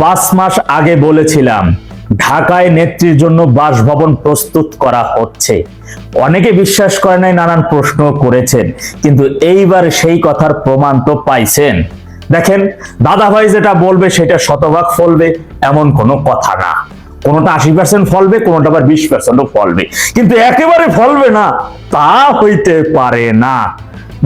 5 মাস আগে বলেছিলাম ঢাকায় নেত্রীর জন্য বাসভবন প্রস্তুত করা হচ্ছে। অনেকে বিশ্বাস করে নাই, নানান প্রশ্ন করেছেন, কিন্তু এইবার সেই কথার প্রমাণ তো পাইছেন। দেখেন, দাদা ভাই যেটা বলবে সেটা শতভাগ ফলবে এমন কোনো কথা না। কোনোটা 80% ফলবে, কোনোটা আবার 20%ও ফলবে, কিন্তু একেবারে ফলবে না তা হইতে পারে না।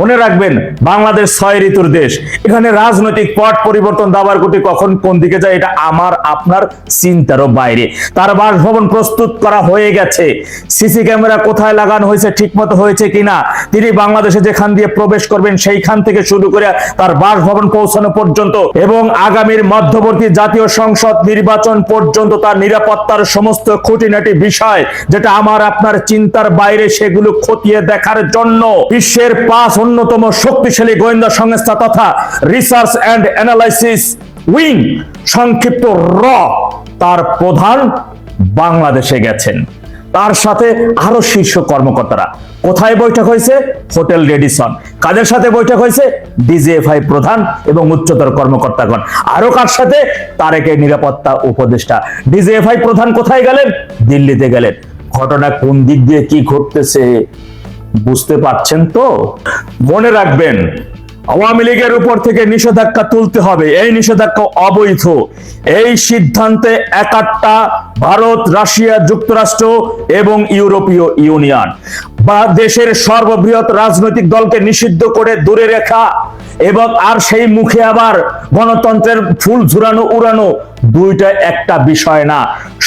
মনে রাখবেন, বাংলাদেশ 6 ঋতুর দেশ। এখানে রাজনৈতিক পট পরিবর্তন দাবার গতি কখন কোন দিকে যায় এটা আমার আপনার চিন্তারও বাইরে। তার বাসভবন প্রস্তুত করা হয়ে গেছে। সিসি ক্যামেরা কোথায় লাগানো হয়েছে, ঠিকমতো হয়েছে কিনা, তিনি বাংলাদেশে যেখান দিয়ে প্রবেশ করবেন সেইখান থেকে শুরু করে তার বাসভবন পৌঁছানো পর্যন্ত এবং আগামীর মধ্যবর্তী জাতীয় সংসদ নির্বাচন পর্যন্ত তার নিরাপত্তার সমস্ত খুঁটিনাটি বিষয় যেটা আমার আপনার চিন্তার বাইরে, সেগুলো খতিয়ে দেখার জন্য বিশ্বের 5 অন্যতম শক্তিশালী গোয়েন্দা সংস্থা তথা রিসার্চ এন্ড অ্যানালাইসিস উইং সংক্ষিপ্ত র তার প্রধান বাংলাদেশে গেছেন। তার সাথে আরো শীর্ষ কর্মকর্তারা। কোথায় বৈঠক হয়েছে? Hotel Radisson. কাদের সাথে বৈঠক হয়েছে? ডিজিএফআই প্রধান এবং উচ্চতর কর্মকর্তাগণ। আরো কার সাথে? তারেকের নিরাপত্তা উপদেষ্টা। ডিজিএফআই প্রধান কোথায় গেলেন? দিল্লিতে গেলেন। ঘটনা কোন দিক দিয়ে কি ঘটতেছে বুঝতে পারছেন তো? মনে রাখবেন, আওয়ামী লীগের উপর থেকে নিষেধাজ্ঞা তুলতে হবে। এই নিষেধাজ্ঞা অবৈধ। এই সিদ্ধান্তে একাত্তা ভারত, রাশিয়া, যুক্তরাষ্ট্র এবং ইউরোপীয় ইউনিয়ন বা দেশের সর্ববৃহৎ রাজনৈতিক দলকে নিষিদ্ধ করে দূরে রেখা এবং আর সেই মুখে আবার গণতন্ত্রের ফুল ঝুরানো উড়ানো, দুইটা একটা বিষয় না।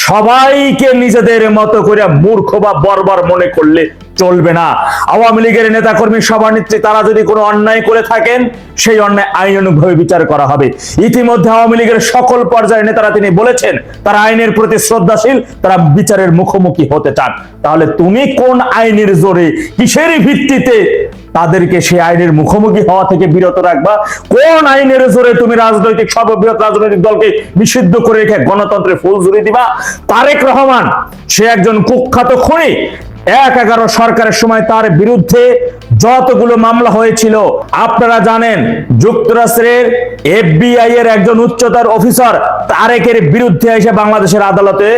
সবাইকে নিজেদের মতো করে মূর্খ বা বর্বর মনে করলে চলবে না। আওয়ামী লীগের নেতাকর্মী সভানেত্রী তারা যদি কোনো অন্যায় করে থাকেন, সেই অন্যায় আইনানুগভাবে বিচার করা হবে। ইতিমধ্যে আওয়ামী লীগের সকল পর্যায়ের নেতারা তিনি বলেছেন তারা আইনের প্রতি শ্রদ্ধাশীল, তারা বিচারের মুখোমুখি হতে চান। তাহলে তুমি কোন আইনের জোরে, কিসের ভিত্তিতে তাদেরকে সেই আইনের মুখোমুখি হওয়া থেকে বিরত রাখবা? কোন আইনের জোরে তুমি রাজনৈতিক সর্ববৃহৎ রাজনৈতিক দলকে নিষিদ্ধ করে রেখে গণতন্ত্রের ফুল ঝুরিয়ে দিবা? তারেক রহমান সে একজন কুখ্যাত খুনি। 11 সরকারের সময় তার বিরুদ্ধে যতগুলো মামলা হয়েছিল আপনারা জানেন। যুক্তরাষ্ট্রের FBI এর একজন উচ্চতর অফিসার তারেকের বিরুদ্ধে এসে বাংলাদেশের আদালতে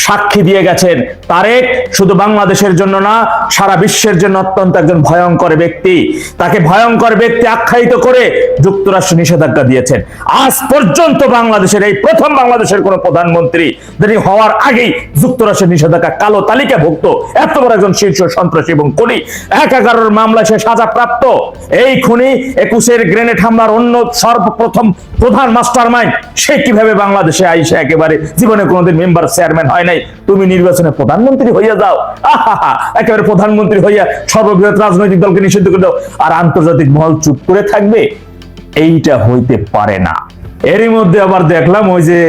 সাক্ষী দিয়ে গেছেন। তারেক শুধু বাংলাদেশের জন্য না, সারা বিশ্বের জন্য অত্যন্ত একজন ভয়ঙ্কর ব্যক্তি। তাকে ভয়ঙ্কর ব্যক্তি আখ্যায়িত করে যুক্তরাষ্ট্র নিষেধাজ্ঞা দিয়েছেন। আজ পর্যন্ত বাংলাদেশের এই প্রথম বাংলাদেশের কোন প্রধানমন্ত্রী যিনি হওয়ার আগেই যুক্তরাষ্ট্রের নিষেধাজ্ঞা কালো তালিকাভুক্ত এত বড় একজন শীর্ষ সন্ত্রাসী এবং খুনি। 11 মামলায় সে সাজাপ্রাপ্ত। এই খুনি 21 গ্রেনেড হামলার অন্য সর্বপ্রথম প্রধান মাস্টারমাইন্ড। সে কিভাবে বাংলাদেশে আইসে একেবারে জীবনে কোনোদিন মেম্বার চেয়ারম্যান হয় নাই, তুমি নির্বাচনে প্রধানমন্ত্রী হইয়া যাও। একেবারে প্রধানমন্ত্রী হইয়া সর্ববৃহৎ রাজনৈতিক দলকে নিষিদ্ধ করে দাও, আর আন্তর্জাতিক মহল চুপ করে থাকবে? এইটা হইতে পারে না। এরই মধ্যে আবার দেখলাম ওই যে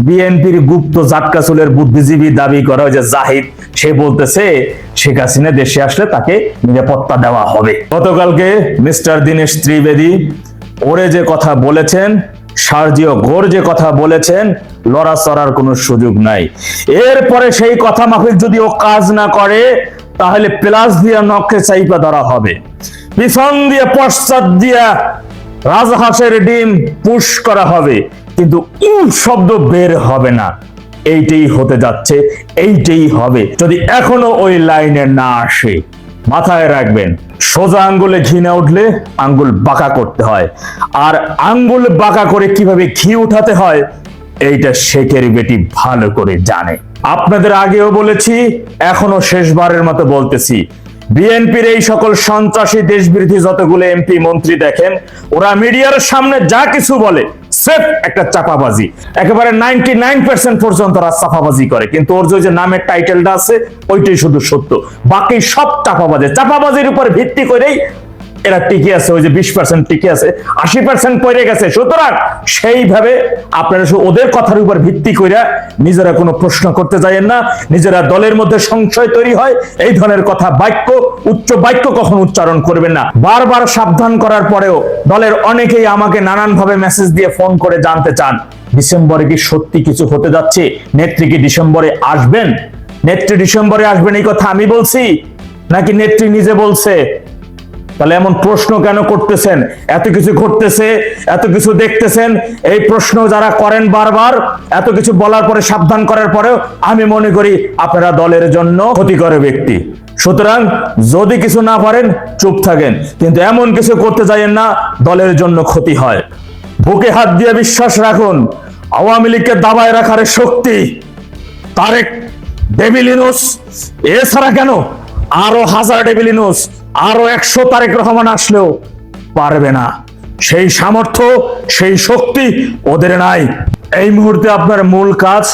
বিএনপির গুপ্ত জাটকা চুলের বুদ্ধিজীবী দাবি করা ওই যে জাহিদ, সে বলতেছে শেখ হাসিনা দেশে আসলে তাকে নিরাপত্তা দেওয়া হবে। গতকালকে মিস্টার দীনেশ ত্রিবেদী ওরে যে কথা বলেছেন, সার্জিও ঘোর যে কথা বলেছেন, লড়াচড়ার কোনো সুযোগ নাই। এরপরে সেই কথা মাফিক যদি ও কাজ না করে তাহলে প্লাস দিয়া নখে চাইপা ধরা হবে, পিছন দিয়ে পশ্চাৎ দিয়া রাজহাঁসের ডিম পুশ করা হবে, কিন্তু শব্দ বের হবে না। এইটাই হতে যাচ্ছে, এইটাই হবে যদি এখনো ওই লাইনে না আসে। মাথায় রাখবেন, সোজা আঙ্গুলে ঘি না উঠলে আঙ্গুল বাঁকা করতে হয়, আর আঙ্গুল বাঁকা করে কিভাবে ঘি উঠাতে হয় এইটা শেখের বেটি ভালো করে জানে। আপনাদের আগেও বলেছি, এখনো শেষবারের মতো বলতেছি, বিএনপির এই সকল সন্ত্রাসী দেশবিরোধী যতগুলো এমপি মন্ত্রী দেখেন, ওরা মিডিয়ার সামনে যা কিছু বলে সেফ একটা চাপাবাজি। একেবারে 99% পর্যন্ত ওরা চাপাবাজি করে, কিন্তু ওর যে নামের টাইটেলটা আছে ওইটাই শুধু সত্য, বাকি সব চাপাবাজি। চাপাবাজির উপর ভিত্তি করেই এরা টিকে আছে, ওই যে 20% টিকে আছে, 80% পড়ে গেছে। সুতরাং সেইভাবে আপনারা ওদের কথার উপর ভিত্তি করে নিজেরা কোনো প্রশ্ন করতে যাবেন না। নিজেরা দলের মধ্যে সংশয় তৈরি হয়, এই ধরনের কথা উচ্চ বাক্য কখন উচ্চারণ করবেন না। বারবার সাবধান করার পরেও দলের অনেকেই আমাকে নানান ভাবে মেসেজ দিয়ে ফোন করে জানতে চান, ডিসেম্বরে কি সত্যি কিছু হতে যাচ্ছে? নেত্রী কি ডিসেম্বরে আসবেন? নেত্রী ডিসেম্বরে আসবেন এই কথা আমি বলছি নাকি নেত্রী নিজে বলছে? তাহলে এমন প্রশ্ন কেন করতেছেন? এত কিছু ঘটতেছে, এত কিছু দেখতেছেন, এই প্রশ্ন যারা করেন বারবার, এত কিছু বলার পরে, সাবধান করার পরেও আমি মনে করি আপনারা দলের জন্য ক্ষতিকর ব্যক্তি। সুতরাং যদি কিছু না পারেন চুপ থাকেন, কিন্তু এমন কিছু করতে যাইয়েন না দলের জন্য ক্ষতি হয়। বুকে হাত দিয়ে বিশ্বাস রাখুন, আওয়ামী লীগকে দাবায় রাখার শক্তি তারেক ডেভিল ইউনূস, এছাড়া কেন আরো 1000 ডেভিল ইউনূস, আরো 100 তারেক রহমান আসলেও পারবে না। সেই সামর্থ্য, সেই শক্তি ওদের নাই। এই মুহূর্তে আপনার মূল কাজ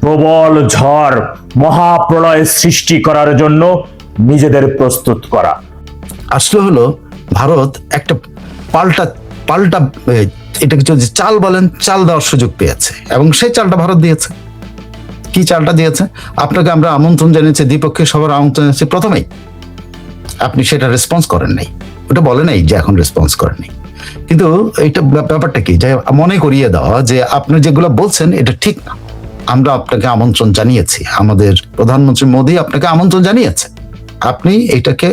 প্রবল ঝড়, মহাপ্রলয় সৃষ্টি করার জন্য নিজেদের প্রস্তুত করা। আসলে হলো ভারত একটা পাল্টা পাল্টা এটাকে যদি চাল বলেন, চাল দেওয়ার সুযোগ পেয়েছে এবং সেই চালটা ভারত দিয়েছে। কি চালটা দিয়েছে? আপনাকে আমরা আমন্ত্রণ জানিয়েছি, দ্বিপক্ষীয় সভার আমন্ত্রণ জানিয়েছি, প্রথমেই আপনি সেটা রেসপন্স করেন নাই। ওটা বলে নাই যে এখন রেসপন্স করেন নাই, কিন্তু এটা ব্যাপারটা কি, যে মনে করিয়ে দেওয়া যে আপনি যেগুলো বলছেন এটা ঠিক না। আমরা আপনাকে আমন্ত্রণ জানিয়েছি, আমাদের প্রধানমন্ত্রী মোদী আপনাকে আমন্ত্রণ জানিয়েছে, আপনি এটাকে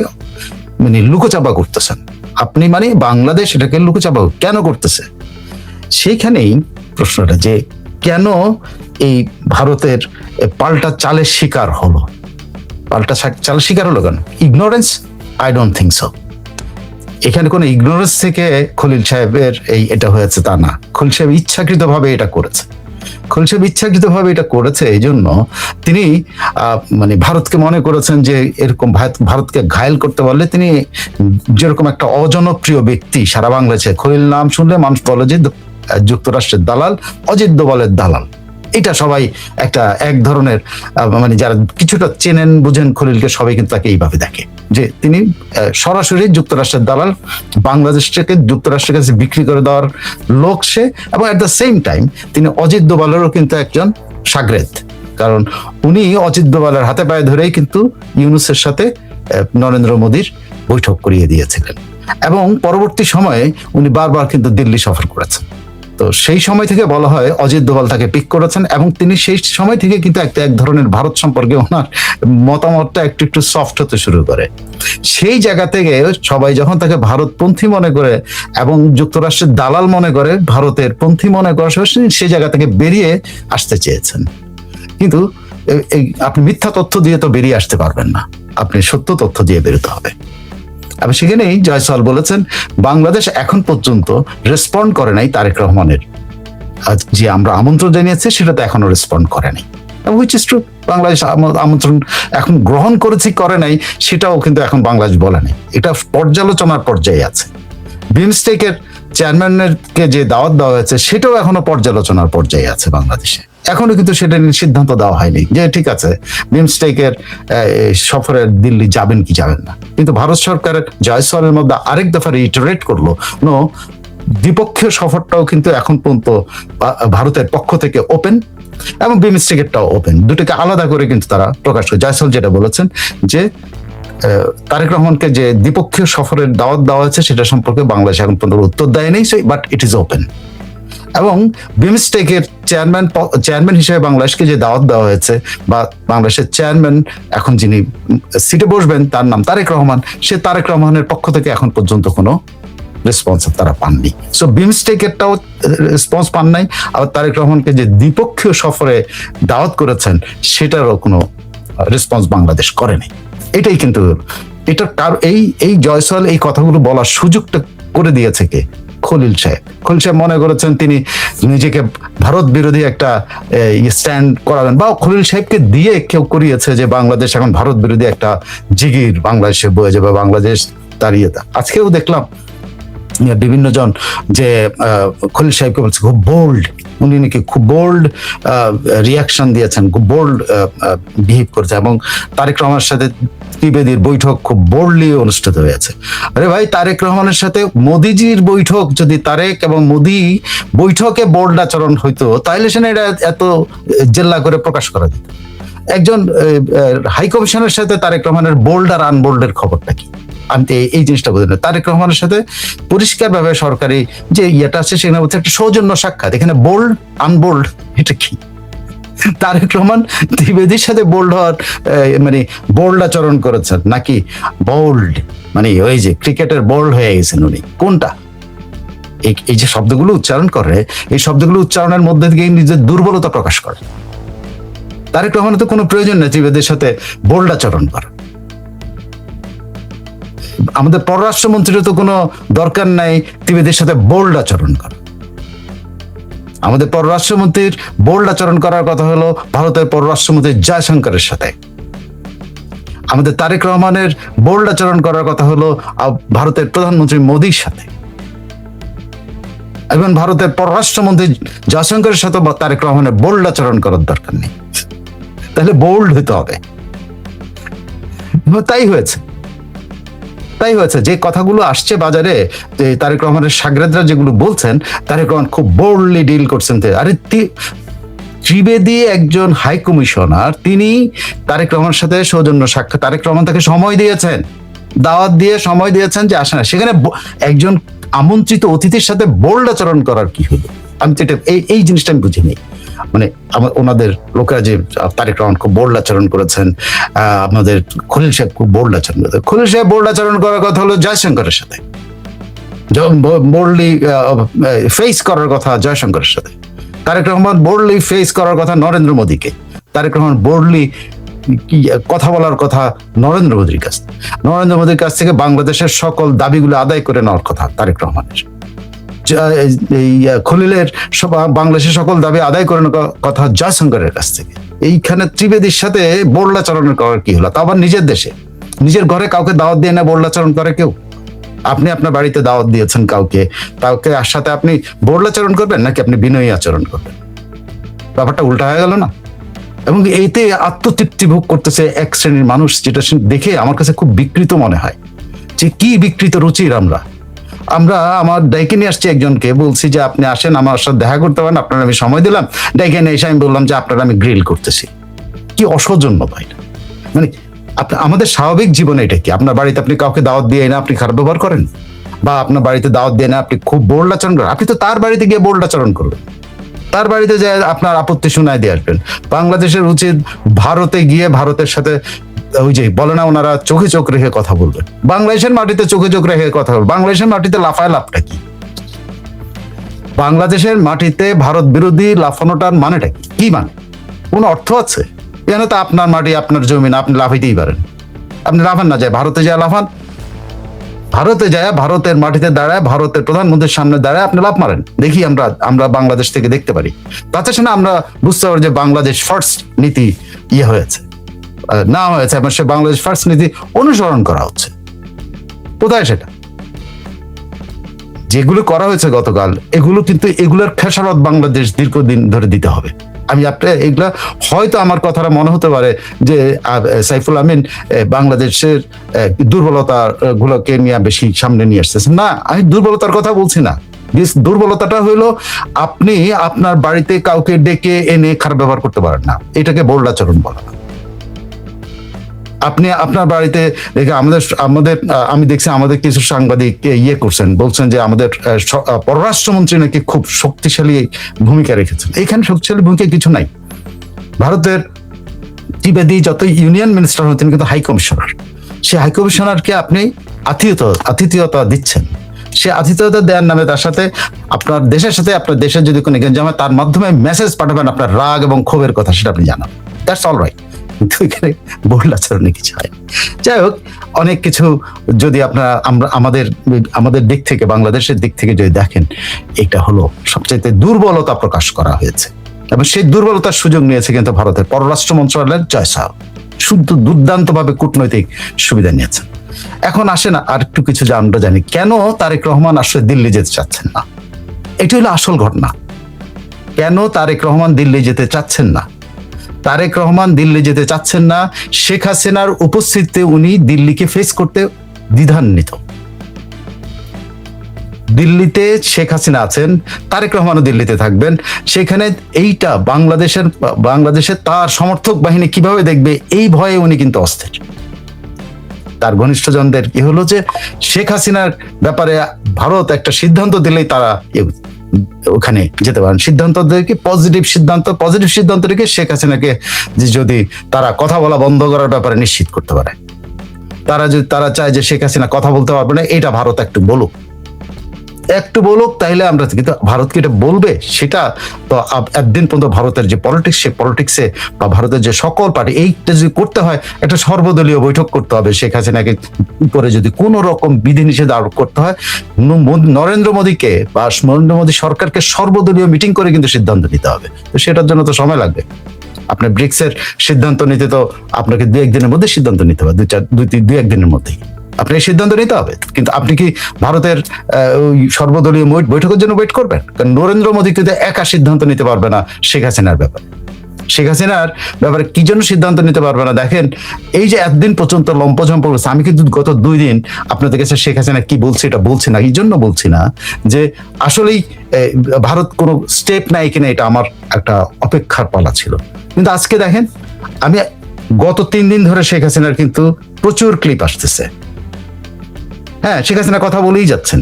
মানে লুকোচাপা করতেছেন। আপনি মানে বাংলাদেশ এটাকে লুকোচাপা কেন করতেছে? সেইখানেই প্রশ্নটা, যে কেন এই ভারতের পাল্টা চালের শিকার হলো? পাল্টা চালের শিকার হলো কেন? Ignorance? I don't think so. এখানে কোনো ইগনোরেন্স থেকে খলিল সাহেবের এটা হয়েছে তা না। খলিল সাহেব ইচ্ছাকৃতভাবে এটা করেছে। খলিল সাহেব ইচ্ছাকৃতভাবে এটা করেছে এই জন্য তিনি মানে ভারতকে মনে করেছেন যে এরকম ভারতকে ঘায়েল করতে পারলে তিনি যেরকম একটা অজনপ্রিয় ব্যক্তি সারা বাংলাদেশে, খলিল নাম শুনলে মানুষ বলে যে যুক্তরাষ্ট্রের দালাল, অজিত দোভালের দালাল। এটা সবাই একটা এক ধরনের মানে যারা কিছুটা চেনেন বুঝেন খলিলকে, সবাই কিন্তু তাকে এইভাবে দেখে যে তিনি সরাসরি যুক্তরাষ্ট্রের দালাল, বাংলাদেশটাকে যুক্তরাষ্ট্রের কাছে বিক্রি করে দেওয়ার লোক সে, এবং এট দ্য সেম টাইম তিনি অজিত দোভালেরও কিন্তু একজন শাগরেদ। কারণ উনি অজিত দোভালের হাতে পায়ে ধরেই কিন্তু ইউনূসের সাথে নরেন্দ্র মোদীর বৈঠক করিয়ে দিয়েছিলেন, এবং পরবর্তী সময়ে উনি বারবার কিন্তু দিল্লি সফর করেছেন। তো সেই সময় থেকে বলা হয় অজিত দোভাল তাকে পিক করেছেন, এবং তিনি সেই সময় থেকে কিন্তু এক ধরনের ভারত সম্পর্কে ওনার মতামতটা একটু একটু সফট হতে শুরু করে। সেই জায়গা থেকে সবাই যখন তাকে ভারতপন্থী মনে করে এবং যুক্তরাষ্ট্রের দালাল মনে করে, ভারতের পন্থী মনে করে, সেই জায়গা থেকে বেরিয়ে আসতে চেয়েছেন। কিন্তু আপনি মিথ্যা তথ্য দিয়ে তো বেরিয়ে আসতে পারবেন না, আপনি সত্য তথ্য দিয়ে বেরোতে হবে। এবং সেখানেই জয়সওয়াল বলেছেন বাংলাদেশ এখন পর্যন্ত রেসপন্ড করে নাই তারেক রহমানের যে আমরা আমন্ত্রণ জানিয়েছি সেটাতে এখনো রেসপন্ড করে নাই, হুইচ ইজ ট্রু। বাংলাদেশ আমন্ত্রণ এখন গ্রহণ করেছি করে নাই সেটাও কিন্তু এখন বাংলাদেশ বলে নাই, এটা পর্যালোচনার পর্যায়ে আছে। বিমস্টেকের চেয়ারম্যানকে যে দাওয়াত দেওয়া হয়েছে সেটাও এখনো পর্যালোচনার পর্যায়ে আছে বাংলাদেশে, এখনো কিন্তু সেটা নিয়ে সিদ্ধান্ত দেওয়া হয়নি যে ঠিক আছে বিমস্টেকের সফরে দিল্লি যাবেন কি যাবেন না। কিন্তু ভারত সরকারের জয়সওয়ালের মধ্যে আরেক দফা রিটারেট করলো, নো, দ্বিপক্ষীয় সফরটাও কিন্তু এখন পর্যন্ত ভারতের পক্ষ থেকে ওপেন এবং বিমস্টেকেরটাও ওপেন, দুটোকে আলাদা করে কিন্তু তারা প্রকাশ করে। জয়সওয়াল যেটা বলেছেন যে তারেক রহমানকে যে দ্বিপক্ষীয় সফরের দাওয়াত দেওয়া হয়েছে সেটা সম্পর্কে বাংলাদেশ এখন পর্যন্ত উত্তর দেয় নেই, বাট ইট ইজ ওপেন। এবং বিমস্টেকের চেয়ারম্যান হিসেবে বাংলাদেশকে যে দাওয়াত দেওয়া হয়েছে, বা বাংলাদেশের চেয়ারম্যান এখন যিনি সিটে বসবেন তার নাম তারেক রহমান, সে তারেক রহমানের পক্ষ থেকে এখন পর্যন্ত কোনো রেসপন্স তারা পাননি। সো বিমস্টেকেরটাও রেসপন্স পান নাই, আবার তারেক রহমানকে যে দ্বিপক্ষীয় সফরে দাওয়াত করেছেন সেটারও কোনো রেসপন্স বাংলাদেশ করেনি। এটাই কিন্তু এই জয়সওয়াল এই কথাগুলো বলার সুযোগটা করে দিয়েছে কে? খলিল সাহেব। খলিল সাহেব মনে করেছেন তিনি নিজেকে ভারত বিরোধী একটা স্ট্যান্ড করাবেন, বা খলিল সাহেবকে দিয়ে কেউ করিয়েছে যে বাংলাদেশ এখন ভারত বিরোধী একটা জিগির বাংলাদেশে বয়ে যাবে, বাংলাদেশ দাঁড়িয়ে। আজকেও দেখলাম বিভিন্ন জন যে খলিল সাহেবকে বলছে খুব বোল্ড, উনি নাকি খুব বোল্ড রিয়াকশন দিয়েছেন, খুব বোল্ড বিহেভ করেছে, এবং তারেক রহমানের সাথে ত্রিবেদীর বৈঠক খুব বোল্ডলি অনুষ্ঠিত হয়েছে। আরে ভাই, তারেক রহমানের সাথে মোদিজির বৈঠক, যদি তারেক এবং মোদি বৈঠকে বোল্ড আচরণ হইতো তাহলে সেটা এত জেল্লা করে প্রকাশ করা যেত। একজন হাই কমিশনের সাথে তারেক রহমানের বোল্ড আর আনবোল্ডের খবরটা কি? আমি তো এই জিনিসটা বুঝি না। তারেক রহমানের সাথে পরিষ্কার ভাবে সরকারি যে ইয়েটা আছে সেখানে বলছে একটা সৌজন্য সাক্ষাৎ, এখানে বোল্ড আনবোল্ড এটা কি? তারেক রহমান ত্রিবেদীর সাথে বোল্ড হওয়ার মানে বোল্ড আচরণ করেছেন নাকি বোল্ড মানে ওই যে ক্রিকেটের বোল্ড হয়ে গেছেন উনি, কোনটা? এই যে শব্দগুলো উচ্চারণ করে, এই শব্দগুলো উচ্চারণের মধ্যে থেকে নিজের দুর্বলতা প্রকাশ করে। তারেক রহমানের তো কোনো প্রয়োজন নেই ত্রিবেদীর সাথে বোল্ড আচরণ করা। আমাদের পররাষ্ট্রমন্ত্রীর তো কোনো দরকার নাই ত্রিবেদীর সাথে বোল্ড আচরণ করা। আমাদের পররাষ্ট্রমন্ত্রীর বোল্ড আচরণ করার কথা হলো ভারতের পররাষ্ট্রমন্ত্রী জয়শঙ্করের সাথে। আমাদের তারেক রহমানের বোল্ড আচরণ করার কথা হলো ভারতের প্রধানমন্ত্রী মোদীর সাথে। এবং ভারতের পররাষ্ট্রমন্ত্রী জয়শঙ্করের সাথে তারেক রহমানের বোল্ড আচরণ করার দরকার নেই। তাহলে বোল্ড হতে হবে। তাই হয়েছে যে কথাগুলো আসছে বাজারে, তারেক রহমানের সাগরেদরা যেগুলো বলছেন, তারেক রহমান খুব বোল্ডলি ডিল করছেন। আরে ত্রিবেদী একজন হাই কমিশনার, তিনি তারেক রহমানের সাথে সৌজন্য সাক্ষাৎ, তারেক রহমান তাকে সময় দিয়েছেন, দাওয়াত দিয়ে সময় দিয়েছেন যে আসে না, সেখানে একজন আমন্ত্রিত অতিথির সাথে বোল্ড আচরণ করার কি হলো? আমি তো এটা এই জিনিসটা আমি বুঝিনি। মানে ওনাদের লোকেরা যে তারেক রহমান খুব বোল্ড আচরণ করেছেন, আমাদের খলিল সাহেব খুব বোল্ড আচরণ করেছেন। খলিল সাহেব বোল্ড আচরণ করার কথা হলো জয়শঙ্করের সাথে, যখন বোল্ডলি ফেস করার কথা জয়শঙ্করের সাথে। তারেক রহমান বোল্ডলি ফেস করার কথা নরেন্দ্র মোদীকে। তারেক রহমান বোল্ডলি কথা বলার কথা নরেন্দ্র মোদীর কাছ থেকে। নরেন্দ্র মোদীর কাছ থেকে বাংলাদেশের সকল দাবিগুলো আদায় করে নেওয়ার কথা তারেক রহমানের। এই খলিলের বাংলাদেশের সকল দাবি আদায় করে নেওয়ার কথা জয়শঙ্করের কাছ থেকে। এইখানে ত্রিবেদীর সাথে বোল্ড আচরণ করার কি হলো? তা আবার নিজের দেশে, নিজের ঘরে কাউকে দাওয়াত দিয়ে না বোল্ড আচরণ করে কেউ? আপনি আপনার বাড়িতে দাওয়াত দিয়েছেন কাউকে সাথে আপনি বোল্ড আচরণ করবেন নাকি আপনি বিনয়ী আচরণ করবেন? ব্যাপারটা উল্টা হয়ে গেল না? এবং এইতে আত্মতৃপ্তি ভোগ করতেছে এক শ্রেণীর মানুষ, যেটা দেখে আমার কাছে খুব বিকৃত মনে হয় যে কি বিকৃত রুচির আমরা। আমার ডাইকে নিয়ে আসছি একজনকে, বলছি যে আপনি আসেন আমার সাথে দেখা করতে পারেন, আপনার আমি সময় দিলাম। ডাইকে নিয়ে এসে আমি বললাম যে আপনার আমি গ্রিল করতেছি। কি অসৌজন্য ভাই! মানে আমাদের স্বাভাবিক জীবনে এটা কি? আপনার বাড়িতে আপনি কাউকে দাওয়াত দিয়ে না আপনি খারাপ ব্যবহার করেন, বা আপনার বাড়িতে দাওয়াত দিয়ে না আপনি খুব বোল্ড আচরণ করেন? আপনি তো তার বাড়িতে গিয়ে বোল্ড আচরণ করবেন, তার বাড়িতে যে আপনার আপত্তি শুনায় দিয়ে আসবেন। বাংলাদেশের উচিত ভারতে গিয়ে ভারতের সাথে ওই যে বলে না ওনারা চোখে চোখ রেখে কথা বলবেন। বাংলাদেশের মাটিতে চোখে চোখ রেখে কথা বলবেন। বাংলাদেশের মাটিতে লাফায় লাভটা কি? বাংলাদেশের মাটিতে ভারত বিরোধী লাফানোটার মানেটা কি? কি মানে? কোন অর্থ আছে? কেন? তো আপনার মাটি, আপনার জমিন, আপনি লাফাইতেই পারেন। আপনি লাফান না, যায় ভারতে যায় লাফান। ভারতে যায়, ভারতের মাটিতে দাঁড়ায়, ভারতের প্রধানমন্ত্রীর সামনে দাঁড়ায় আপনি লাফ মারেন। দেখি আমরা বাংলাদেশ থেকে দেখতে পারি। তাতে না আমরা বুঝতে পারি যে বাংলাদেশ ফার্স্ট নীতি হয়েছে না হয়েছে, এবং সে বাংলাদেশ ফার্স্ট নীতি অনুসরণ করা হচ্ছে। কোথায় সেটা? যেগুলো করা হয়েছে গতকাল, এগুলো কিন্তু এগুলোর খেসারত বাংলাদেশ দীর্ঘদিন ধরে দিতে হবে। আমি আপনার এগুলা হয়তো আমার কথাটা মনে হতে পারে যে সাইফুল আমিন বাংলাদেশের দুর্বলতা গুলোকে নিয়ে বেশি সামনে নিয়ে আসতেছেন। না, আমি দুর্বলতার কথা বলছি না। দুর্বলতাটা হইলো আপনি আপনার বাড়িতে কাউকে ডেকে এনে খারাপ ব্যবহার করতে পারেন না, এটাকে বোল্ড আচরণ বলা না। আপনি আপনার বাড়িতে দেখে আমাদের আমি দেখছি আমাদের কিছু সাংবাদিক করছেন, বলছেন যে আমাদের পররাষ্ট্রমন্ত্রী নাকি খুব শক্তিশালী ভূমিকা রেখেছেন। এখানে শক্তিশালী ভূমিকা কিছু নাই। ভারতের ত্রিবেদী যত ইউনিয়ন মিনিস্টার হন, তিনি কিন্তু হাই কমিশনার। সে হাই কমিশনারকে আপনি আতিথেয়তা দিচ্ছেন। সে আতিথেয়তা দেওয়ার নামে তার সাথে আপনার দেশের সাথে আপনার দেশের যদি কোনো গেঞ্জাম হয়, তার মাধ্যমে মেসেজ পাঠাবেন আপনার রাগ এবং ক্ষোভের কথা, সেটা আপনি জানান। That's all right. কিন্তু এখানে বোল্ড আচরণে কিছু হয়। যাই হোক, অনেক কিছু যদি আপনারা আমাদের দিক থেকে, বাংলাদেশের দিক থেকে যদি দেখেন, এটা হলো সবচেয়ে দুর্বলতা প্রকাশ করা হয়েছে, এবং সেই দুর্বলতার সুযোগ নিয়েছে কিন্তু ভারতের পররাষ্ট্র মন্ত্রণালয়ের জয় সাহেব। শুদ্ধ দুর্দান্ত ভাবে কূটনৈতিক সুবিধা নিয়েছেন। এখন আসে না আর একটু কিছু আমরা জানি কেন তারেক রহমান আসলে দিল্লি যেতে চাচ্ছেন না। এটি হলো আসল ঘটনা। কেন তারেক রহমান দিল্লি যেতে চাচ্ছেন না? তারেক রহমান দিল্লি যেতে চাচ্ছেন না, শেখ হাসিনার উপস্থিতিতে উনি দিল্লিকে ফেস করতে দ্বিধান্বিত। দিল্লিতে শেখ হাসিনা আছেন, তারেক রহমানও দিল্লিতে থাকবেন। সেখানে এইটা বাংলাদেশের তার সমর্থক বাহিনী কিভাবে দেখবে, এই ভয়ে উনি কিন্তু অস্থির। তার ঘনিষ্ঠজনদের কি হলো যে শেখ হাসিনার ব্যাপারে ভারত একটা সিদ্ধান্ত দিলেই তারা ওখানে যেতে পারেন। পজিটিভ সিদ্ধান্ত রেখে শেখ হাসিনাকে যদি তারা কথা বলা বন্ধ করার ব্যাপারে নিশ্চিত করতে পারে। তারা চায় যে শেখ হাসিনা কথা বলতে পারবে না, এটা ভারত একটু বলুক, তাইলে আমরা, কিন্তু ভারত কি এটা বলবে? সেটা তো একদিন পর্যন্ত ভারতের যে পলিটিক্স, সে পলিটিক্সে বা ভারতের যে সকল পার্টি, এইটা যদি করতে হয় একটা সর্বদলীয় বৈঠক করতে হবে। শেখ হাসিনাকে উপরে যদি কোনো রকম বিধিনিষেধ আরোপ করতে হয়, নরেন্দ্র মোদীকে বা নরেন্দ্র মোদী সরকারকে সর্বদলীয় মিটিং করে কিন্তু সিদ্ধান্ত নিতে হবে। তো সেটার জন্য তো সময় লাগবে। আপনার ব্রিক্সের সিদ্ধান্ত নিতে তো আপনাকে 2-1 দিনের মধ্যে সিদ্ধান্ত নিতে হবে, 2-1 দিনের মধ্যেই আপনি এই সিদ্ধান্ত নিতে হবে। কিন্তু আপনি কি ভারতের ওই সর্বদলীয় বৈঠকের জন্য ওয়েট করবেন? কারণ নরেন্দ্র মোদী কিন্তু একা সিদ্ধান্ত নিতে পারবে না শেখ হাসিনার ব্যাপারে। শেখ হাসিনার ব্যাপারে কি জন্য সিদ্ধান্ত নিতে পারবে না? দেখেন, এই যে এতদিন পর্যন্ত লম্পঝম্প করছে, আমি কিন্তু গত 2 দিন আপনাদের কাছে শেখ হাসিনা কি বলছে এটা বলছি না, এই জন্য বলছি না যে আসলেই ভারত কোনো স্টেপ নেয় কিনা, এটা আমার একটা অপেক্ষার পালা ছিল। কিন্তু আজকে দেখেন, আমি গত 3 দিন ধরে শেখ হাসিনার কিন্তু প্রচুর ক্লিপ আসতেছে। হ্যাঁ, শেখ হাসিনা কথা বলেই যাচ্ছেন।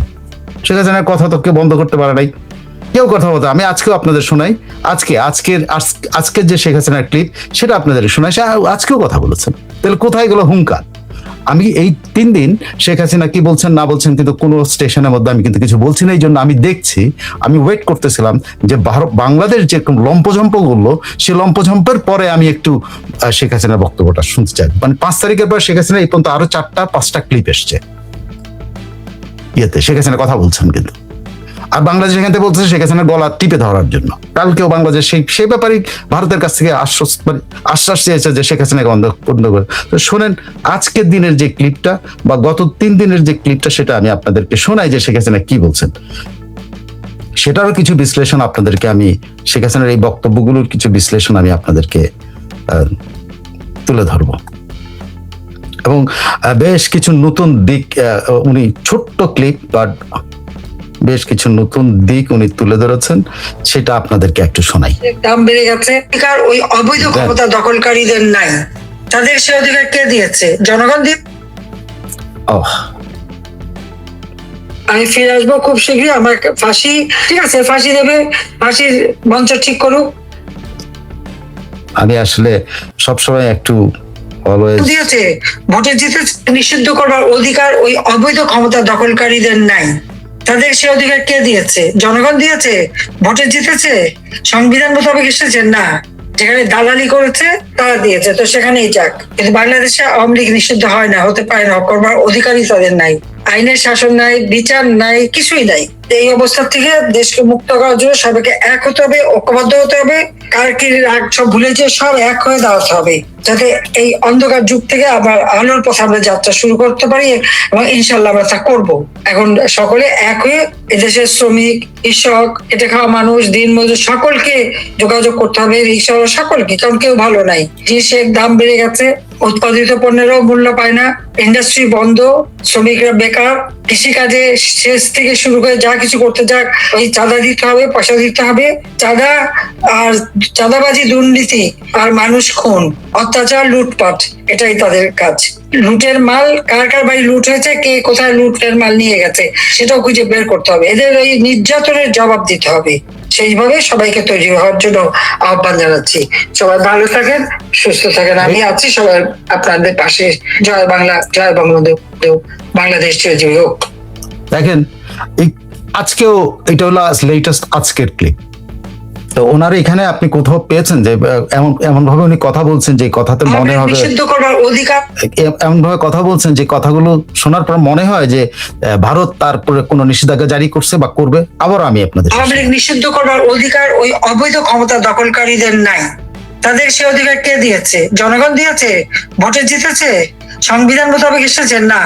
শেখ হাসিনার কথা তো কেউ বন্ধ করতে পারে নাই, কেউ কথা বলতে। আমি আজকেও আপনাদের শোনাই, আজকের যে শেখ হাসিনার ক্লিপ সেটা আপনাদের শোনাই। সে আজকেও কথা বলেছেন। তাহলে কোথায় গেল হুঙ্কার? আমি এই 3 দিন শেখ হাসিনা কি বলছেন না বলছেন কিন্তু কোনো স্টেশনের মধ্যে আমি কিন্তু কিছু বলছি না। এই জন্য আমি দেখছি, আমি ওয়েট করতেছিলাম যে বাংলাদেশ যেরকম লম্পঝম্প করলো, সে লম্পঝম্পের পরে আমি একটু শেখ হাসিনার বক্তব্যটা শুনতে চাই। মানে 5 তারিখের পর শেখ হাসিনা এই পর্যন্ত আরো 4-5টা ক্লিপ এসছে, শেখ হাসিনা কথা বলছেন কিন্তু। আর বাংলাদেশ এখান থেকে বলছে শেখ হাসিনার গলা টিপে ধরার জন্য। কালকেও বাংলাদেশ সেই ব্যাপারে ভারতের কাছ থেকে আশ্বাস চেয়েছে যে শেখ হাসিনাকে বন্ধ করে। তো শোনেন, আজকের দিনের যে ক্লিপটা বা গত 3 দিনের যে ক্লিপটা, সেটা আমি আপনাদেরকে শোনাই যে শেখ হাসিনা কি বলছেন। সেটারও কিছু বিশ্লেষণ আপনাদেরকে আমি, শেখ হাসিনার এই বক্তব্যগুলোর কিছু বিশ্লেষণ আমি আপনাদেরকে তুলে ধরবো। এবং বেশ কিছু নতুন দিক উনি, ছোট্ট ক্লিপ বাট বেশ কিছু নতুন দিক উনি তুলে ধরেছেন, সেটা আপনাদেরকে একটু শোনাই। দাম বেড়ে গেছে, ওই অবৈধ ক্ষমতা দখলকারীদের নাই, তাদের সে অধিকার কে দিয়েছে? জনগণ দিয়ে। আমি ফিরে আসবো খুব শীঘ্রই। আমার ফাঁসি, ঠিক আছে, ফাঁসি দেবে, ফাঁসির মঞ্চ ঠিক করুক। আমি আসলে সবসময় একটু দিয়েছে, ভোটে জিতে নিষিদ্ধ করবার অধিকার ওই অবৈধ ক্ষমতা দখলকারীদের নাই, তাদের সে অধিকার কে দিয়েছে? জনগণ দিয়েছে। ভোটে জিতেছে, সংবিধান মোতাবেক এসেছে না, যেখানে দালালি করেছে তারা দিয়েছে, তো সেখানেই যাক। কিন্তু বাংলাদেশে আওয়ামী লীগ নিষিদ্ধ হয় না, হতে পারে না, করবার অধিকারই তাদের নাই। আইনের শাসন নাই, বিচার নাই, কিছুই নাই। এই অবস্থা থেকে দেশকে মুক্ত করার জন্য সবাইকে এক হতে হবে, ঐক্যবদ্ধ হতে হবে, কার কি রাগ সব ভুলে যে সব এক হয়ে দাঁড়াতে হবে, যাতে এই অন্ধকার যুগ থেকে আবার আলোর পথে আমরা যাত্রা শুরু করতে পারি। এবং ইনশাল্লাহ আমরা তা করবো। এখন সকলে এক হয়ে এদেশের শ্রমিক, কৃষক, খেটে খাওয়া মানুষ, দিনমজুর, সকলকে যোগাযোগ করতে হবে, রিক্সা সকলকে, কারণ কেউ ভালো নাই। জিনিসের দাম বেড়ে গেছে, উৎপাদিত পণ্যেরও মূল্য পায় না, ইন্ডাস্ট্রি বন্ধ, শ্রমিকরা বেকার, কৃষিকাজে সেচ থেকে শুরু করে যা কিছু করতে যাক, ওই চাঁদা দিতে হবে, পয়সা দিতে হবে। চাঁদা আর চাঁদাবাজি, দুর্নীতি আর মানুষ খুন, অত্যাচার, লুটপাট, এটাই তাদের কাজ। লুটের মাল কার কার বাড়ি লুট হয়েছে, কে কোথায় লুটের মাল নিয়ে গেছে, সেটাও খুঁজে বের করতে হবে। এদের এই নির্যাতনের জবাব দিতে হবে। সেইভাবে সবাইকে তৈরি হওয়ার জন্য আহ্বান জানাচ্ছি। সবাই ভালো থাকেন, সুস্থ থাকেন, আমি আছি সবাই আপনাদের পাশে। জয় বাংলা, জয় বঙ্গবন্ধু, বাংলাদেশ চিরজীবী হোক। দেখেন, এই আজকেও এটা হলো লেটেস্ট আজকের ক্লিপ। তো ওনার এখানে আপনি কোথাও পেয়েছেন যে এমন ভাবে উনি কথা বলছেন যে কথাতে মনে হবে নিষিদ্ধ করবার অধিকার, এমন ভাবে কথা বলছেন যে কথাগুলো শোনার পর মনে হয় যে ভারত তারপরে কোনো নিষেধাজ্ঞা জারি করছে বা করবে। আবার আমি আপনাদের, আওয়ামী লীগ নিষিদ্ধ করবার অধিকার ওই অবৈধ ক্ষমতা দখলকারীদের নাই, তাদের সে অধিকার কে দিয়েছে? জনগণ দিয়েছে। ভোটে জিতেছে, সংবিধান মোতাবেক এসেছে না,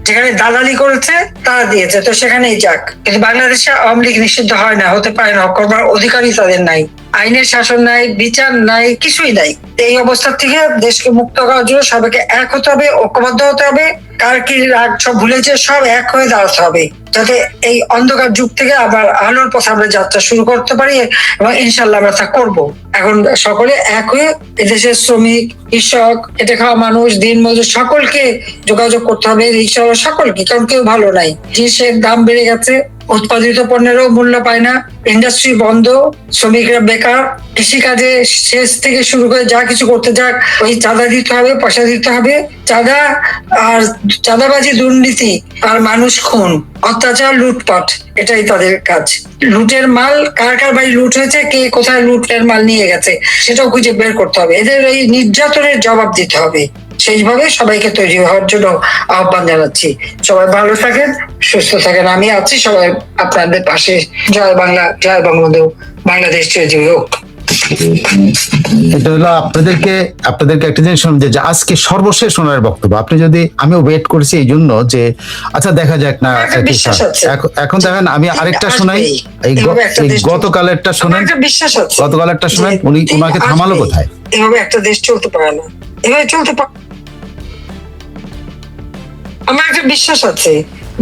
যেখানে দালালি করেছে তারা দিয়েছে, তো সেখানেই যাক। কিন্তু বাংলাদেশে আওয়ামী লীগ নিষিদ্ধ হয় না, হতে পারে না, করবার অধিকারই তাদের নাই। আইনের শাসন নাই, বিচার নাই, কিছুই নাই। এই অবস্থা থেকে দেশকে মুক্ত করার জন্য সবাইকে এক হতে হবে, ঐক্যবদ্ধ হতে হবে, কার কি রাগ সব ভুলে যে সব এক হয়ে দাঁড়াতে হবে, যাতে এই অন্ধকার যুগ থেকে আবার আলোর পথে আমরা যাত্রা শুরু করতে পারি। এবং ইনশাল্লাহ আমরা তা করবো। এখন সকলে এক হয়ে এদেশের শ্রমিক, কৃষক, খেটে খাওয়া মানুষ, দিনমজুর, সকলকে যোগাযোগ করতে হবে, রিক্সা সকলকে, কারণ কেউ ভালো নাই। জিনিসের দাম বেড়ে গেছে, উৎপাদিত পণ্যেরও মূল্য পায় না, ইন্ডাস্ট্রি বন্ধ, শ্রমিকরা বেকার, কৃষিকাজে সেচ থেকে শুরু করে যা কিছু করতে যাক ওই চাঁদা দিতে হবে, পয়সা দিতে হবে। চাঁদা আর চাঁদাবাজি, দুর্নীতি আর মানুষ খুন, অত্যাচার, লুটপাট, এটাই তাদের কাজ। লুটের মাল কার কার বাড়ি লুট হয়েছে, কে কোথায় লুটের মাল নিয়ে গেছে সেটাও খুঁজে বের করতে হবে। এদের এই নির্যাতনের জবাব দিতে হবে। সেইভাবে সবাইকে তৈরি হওয়ার জন্য আহ্বান জানাচ্ছি। সবাই ভালো থাকেন, সুস্থ থাকেন, আমি আছি, সবাই আপনাদের পাশে। জয় বাংলা, জয় বঙ্গবন্ধু, বাংলাদেশ চিরজীবী হোক। এটা হলো আপনাদেরকে একটা জিনিস শুনুন যে আজকে সর্বশেষ ওনার বক্তব্য। আপনি যদি, আমিও ওয়েট করেছি এই জন্য যে আচ্ছা দেখা যাক না, এখন দেখেন আমি আরেকটা শোনাই, এই গতকালেরটা শোনেন, গতকালেরটা শোনেন, উনাকে থামালো কোথায়? এভাবে একটা দেশ চলতে পারে না, এভাবে চলতে পারে। আমার একটা বিশ্বাস আছে